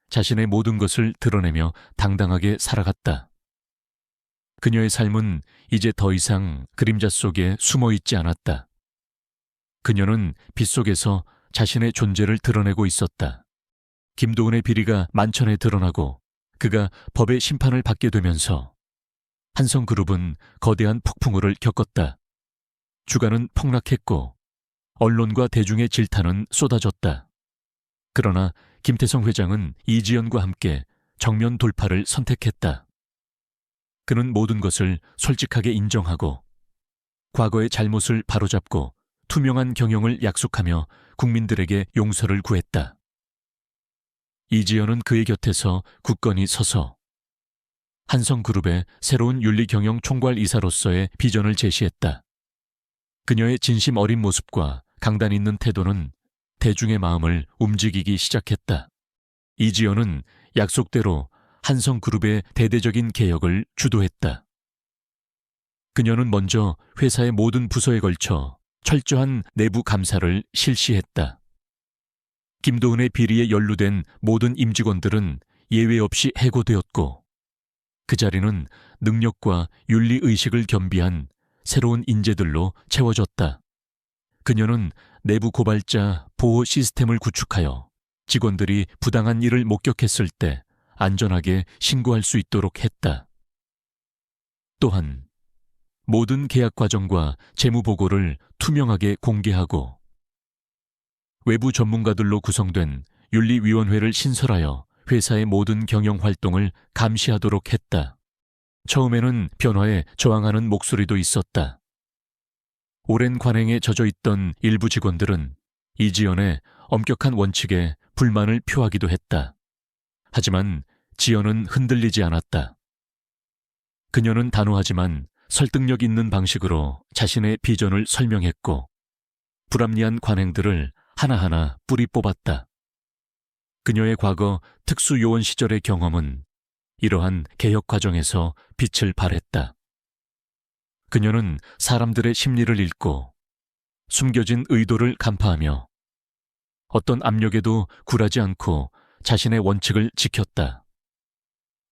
자신의 모든 것을 드러내며 당당하게 살아갔다. 그녀의 삶은 이제 더 이상 그림자 속에 숨어 있지 않았다. 그녀는 빛 속에서 자신의 존재를 드러내고 있었다. 김도훈의 비리가 만천에 드러나고 그가 법의 심판을 받게 되면서 한성그룹은 거대한 폭풍우를 겪었다. 주가는 폭락했고 언론과 대중의 질타는 쏟아졌다. 그러나 김태성 회장은 이지연과 함께 정면 돌파를 선택했다. 그는 모든 것을 솔직하게 인정하고 과거의 잘못을 바로잡고 투명한 경영을 약속하며 국민들에게 용서를 구했다. 이지연은 그의 곁에서 굳건히 서서 한성그룹의 새로운 윤리경영총괄이사로서의 비전을 제시했다. 그녀의 진심 어린 모습과 강단 있는 태도는 대중의 마음을 움직이기 시작했다. 이지연은 약속대로 한성그룹의 대대적인 개혁을 주도했다. 그녀는 먼저 회사의 모든 부서에 걸쳐 철저한 내부 감사를 실시했다. 김도훈의 비리에 연루된 모든 임직원들은 예외 없이 해고되었고 그 자리는 능력과 윤리의식을 겸비한 새로운 인재들로 채워졌다. 그녀는 내부 고발자 보호 시스템을 구축하여 직원들이 부당한 일을 목격했을 때 안전하게 신고할 수 있도록 했다. 또한 모든 계약 과정과 재무 보고를 투명하게 공개하고 외부 전문가들로 구성된 윤리위원회를 신설하여 회사의 모든 경영 활동을 감시하도록 했다. 처음에는 변화에 저항하는 목소리도 있었다. 오랜 관행에 젖어 있던 일부 직원들은 이지연의 엄격한 원칙에 불만을 표하기도 했다. 하지만 지연은 흔들리지 않았다. 그녀는 단호하지만 설득력 있는 방식으로 자신의 비전을 설명했고 불합리한 관행들을 하나하나 뿌리 뽑았다. 그녀의 과거 특수요원 시절의 경험은 이러한 개혁 과정에서 빛을 발했다. 그녀는 사람들의 심리를 읽고 숨겨진 의도를 간파하며 어떤 압력에도 굴하지 않고 자신의 원칙을 지켰다.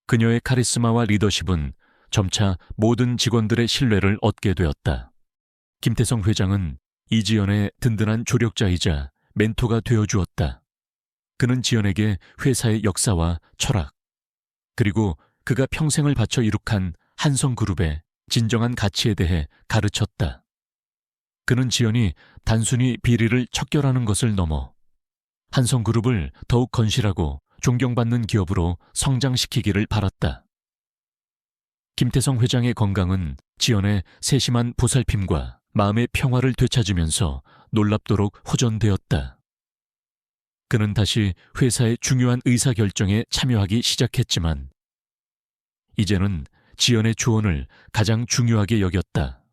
그녀의 카리스마와 리더십은 점차 모든 직원들의 신뢰를 얻게 되었다. 김태성 회장은 이지연의 든든한 조력자이자 멘토가 되어주었다. 그는 지연에게 회사의 역사와 철학, 그리고 그가 평생을 바쳐 이룩한 한성그룹의 진정한 가치에 대해 가르쳤다. 그는 지연이 단순히 비리를 척결하는 것을 넘어 한성그룹을 더욱 건실하고 존경받는 기업으로 성장시키기를 바랐다. 김태성 회장의 건강은 지연의 세심한 보살핌과 마음의 평화를 되찾으면서 놀랍도록 호전되었다. 그는 다시 회사의 중요한 의사결정에 참여하기 시작했지만 이제는 지연의 조언을 가장 중요하게 여겼다.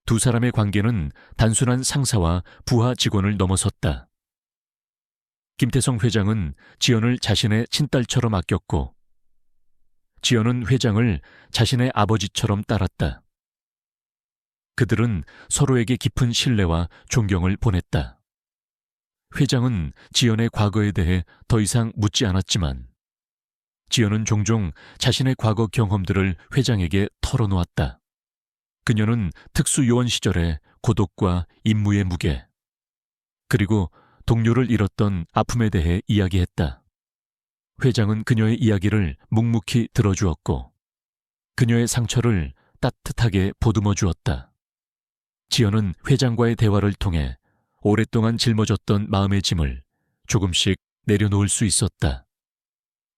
두 사람의 관계는 단순한 상사와 부하 직원을 넘어섰다. 김태성 회장은 지연을 자신의 친딸처럼 아꼈고 지연은 회장을 자신의 아버지처럼 따랐다. 그들은 서로에게 깊은 신뢰와 존경을 보냈다. 회장은 지연의 과거에 대해 더 이상 묻지 않았지만 지연은 종종 자신의 과거 경험들을 회장에게 털어놓았다. 그녀는 특수요원 시절의 고독과 임무의 무게, 그리고 동료를 잃었던 아픔에 대해 이야기했다. 회장은 그녀의 이야기를 묵묵히 들어주었고 그녀의 상처를 따뜻하게 보듬어 주었다. 지연은 회장과의 대화를 통해 오랫동안 짊어졌던 마음의 짐을 조금씩 내려놓을 수 있었다.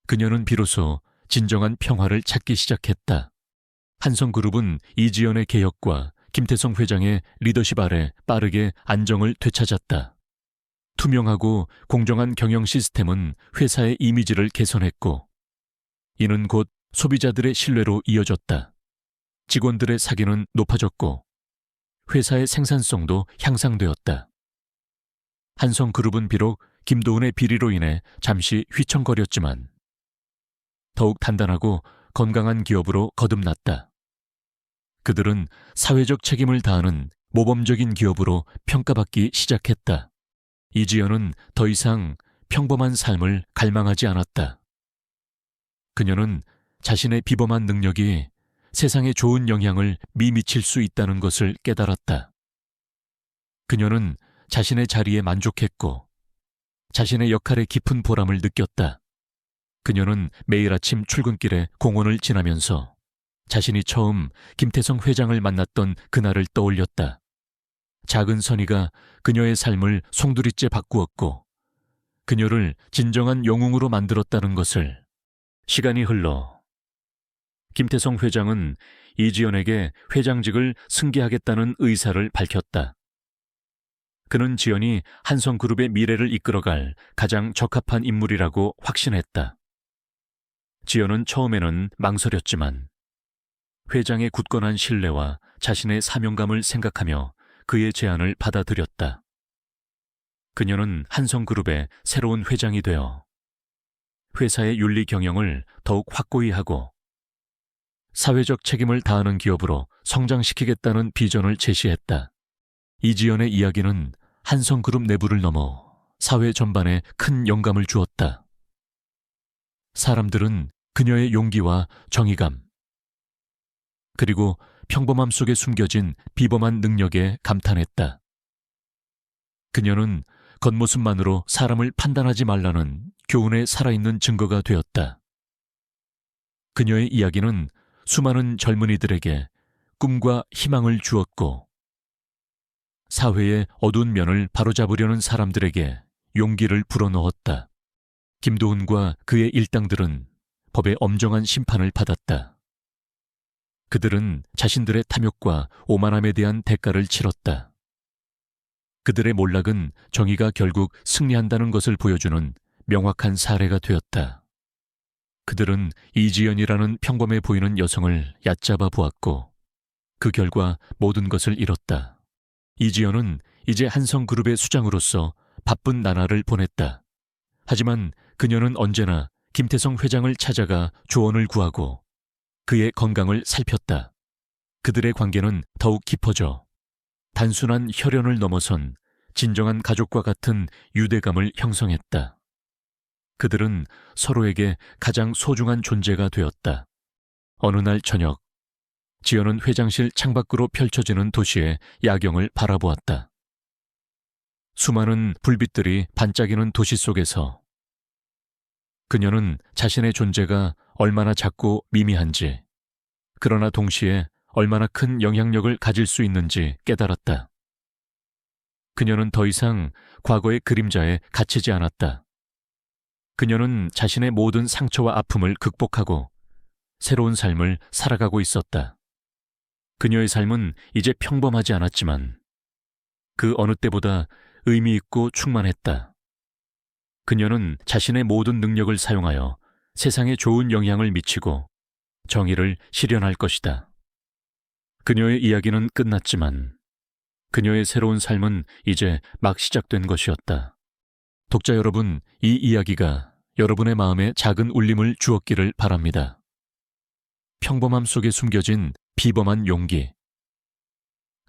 그녀는 비로소 진정한 평화를 찾기 시작했다. 한성그룹은 이지연의 개혁과 김태성 회장의 리더십 아래 빠르게 안정을 되찾았다. 투명하고 공정한 경영 시스템은 회사의 이미지를 개선했고 이는 곧 소비자들의 신뢰로 이어졌다. 직원들의 사기는 높아졌고 회사의 생산성도 향상되었다. 한성그룹은 비록 김도은의 비리로 인해 잠시 휘청거렸지만 더욱 단단하고 건강한 기업으로 거듭났다. 그들은 사회적 책임을 다하는 모범적인 기업으로 평가받기 시작했다. 이지연은 더 이상 평범한 삶을 갈망하지 않았다. 그녀는 자신의 비범한 능력이 세상에 좋은 영향을 미칠 수 있다는 것을 깨달았다. 그녀는 자신의 자리에 만족했고 자신의 역할의 깊은 보람을 느꼈다. 그녀는 매일 아침 출근길에 공원을 지나면서 자신이 처음 김태성 회장을 만났던 그날을 떠올렸다. 작은 선의가 그녀의 삶을 송두리째 바꾸었고 그녀를 진정한 영웅으로 만들었다는 것을 시간이 흘러 김태성 회장은 이지연에게 회장직을 승계하겠다는 의사를 밝혔다. 그는 지연이 한성그룹의 미래를 이끌어갈 가장 적합한 인물이라고 확신했다. 지연은 처음에는 망설였지만 회장의 굳건한 신뢰와 자신의 사명감을 생각하며 그의 제안을 받아들였다. 그녀는 한성그룹의 새로운 회장이 되어 회사의 윤리 경영을 더욱 확고히 하고 사회적 책임을 다하는 기업으로 성장시키겠다는 비전을 제시했다. 이지연의 이야기는 한성그룹 내부를 넘어 사회 전반에 큰 영감을 주었다. 사람들은 그녀의 용기와 정의감, 그리고 평범함 속에 숨겨진 비범한 능력에 감탄했다. 그녀는 겉모습만으로 사람을 판단하지 말라는 교훈에 살아있는 증거가 되었다. 그녀의 이야기는 수많은 젊은이들에게 꿈과 희망을 주었고 사회의 어두운 면을 바로잡으려는 사람들에게 용기를 불어넣었다. 김도훈과 그의 일당들은 법의 엄정한 심판을 받았다. 그들은 자신들의 탐욕과 오만함에 대한 대가를 치렀다. 그들의 몰락은 정의가 결국 승리한다는 것을 보여주는 명확한 사례가 되었다. 그들은 이지연이라는 평범해 보이는 여성을 얕잡아 보았고 그 결과 모든 것을 잃었다. 이지연은 이제 한성그룹의 수장으로서 바쁜 나날을 보냈다. 하지만 그녀는 언제나 김태성 회장을 찾아가 조언을 구하고 그의 건강을 살폈다. 그들의 관계는 더욱 깊어져 단순한 혈연을 넘어선 진정한 가족과 같은 유대감을 형성했다. 그들은 서로에게 가장 소중한 존재가 되었다. 어느 날 저녁, 지연은 회장실 창밖으로 펼쳐지는 도시의 야경을 바라보았다. 수많은 불빛들이 반짝이는 도시 속에서 그녀는 자신의 존재가 얼마나 작고 미미한지, 그러나 동시에 얼마나 큰 영향력을 가질 수 있는지 깨달았다. 그녀는 더 이상 과거의 그림자에 갇히지 않았다. 그녀는 자신의 모든 상처와 아픔을 극복하고 새로운 삶을 살아가고 있었다. 그녀의 삶은 이제 평범하지 않았지만 그 어느 때보다 의미 있고 충만했다. 그녀는 자신의 모든 능력을 사용하여 세상에 좋은 영향을 미치고 정의를 실현할 것이다. 그녀의 이야기는 끝났지만 그녀의 새로운 삶은 이제 막 시작된 것이었다. 독자 여러분, 이 이야기가 여러분의 마음에 작은 울림을 주었기를 바랍니다. 평범함 속에 숨겨진 비범한 용기,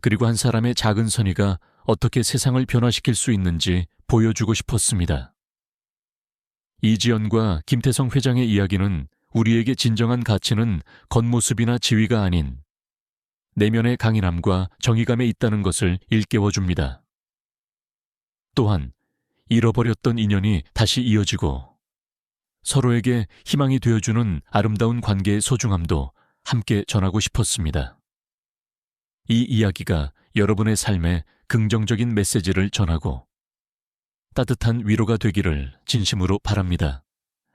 그리고 한 사람의 작은 선의가 어떻게 세상을 변화시킬 수 있는지 보여주고 싶었습니다. 이지연과 김태성 회장의 이야기는 우리에게 진정한 가치는 겉모습이나 지위가 아닌 내면의 강인함과 정의감에 있다는 것을 일깨워줍니다. 또한 잃어버렸던 인연이 다시 이어지고 서로에게 희망이 되어주는 아름다운 관계의 소중함도 함께 전하고 싶었습니다. 이 이야기가 여러분의 삶에 긍정적인 메시지를 전하고 따뜻한 위로가 되기를 진심으로 바랍니다.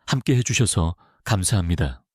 함께 해주셔서 감사합니다.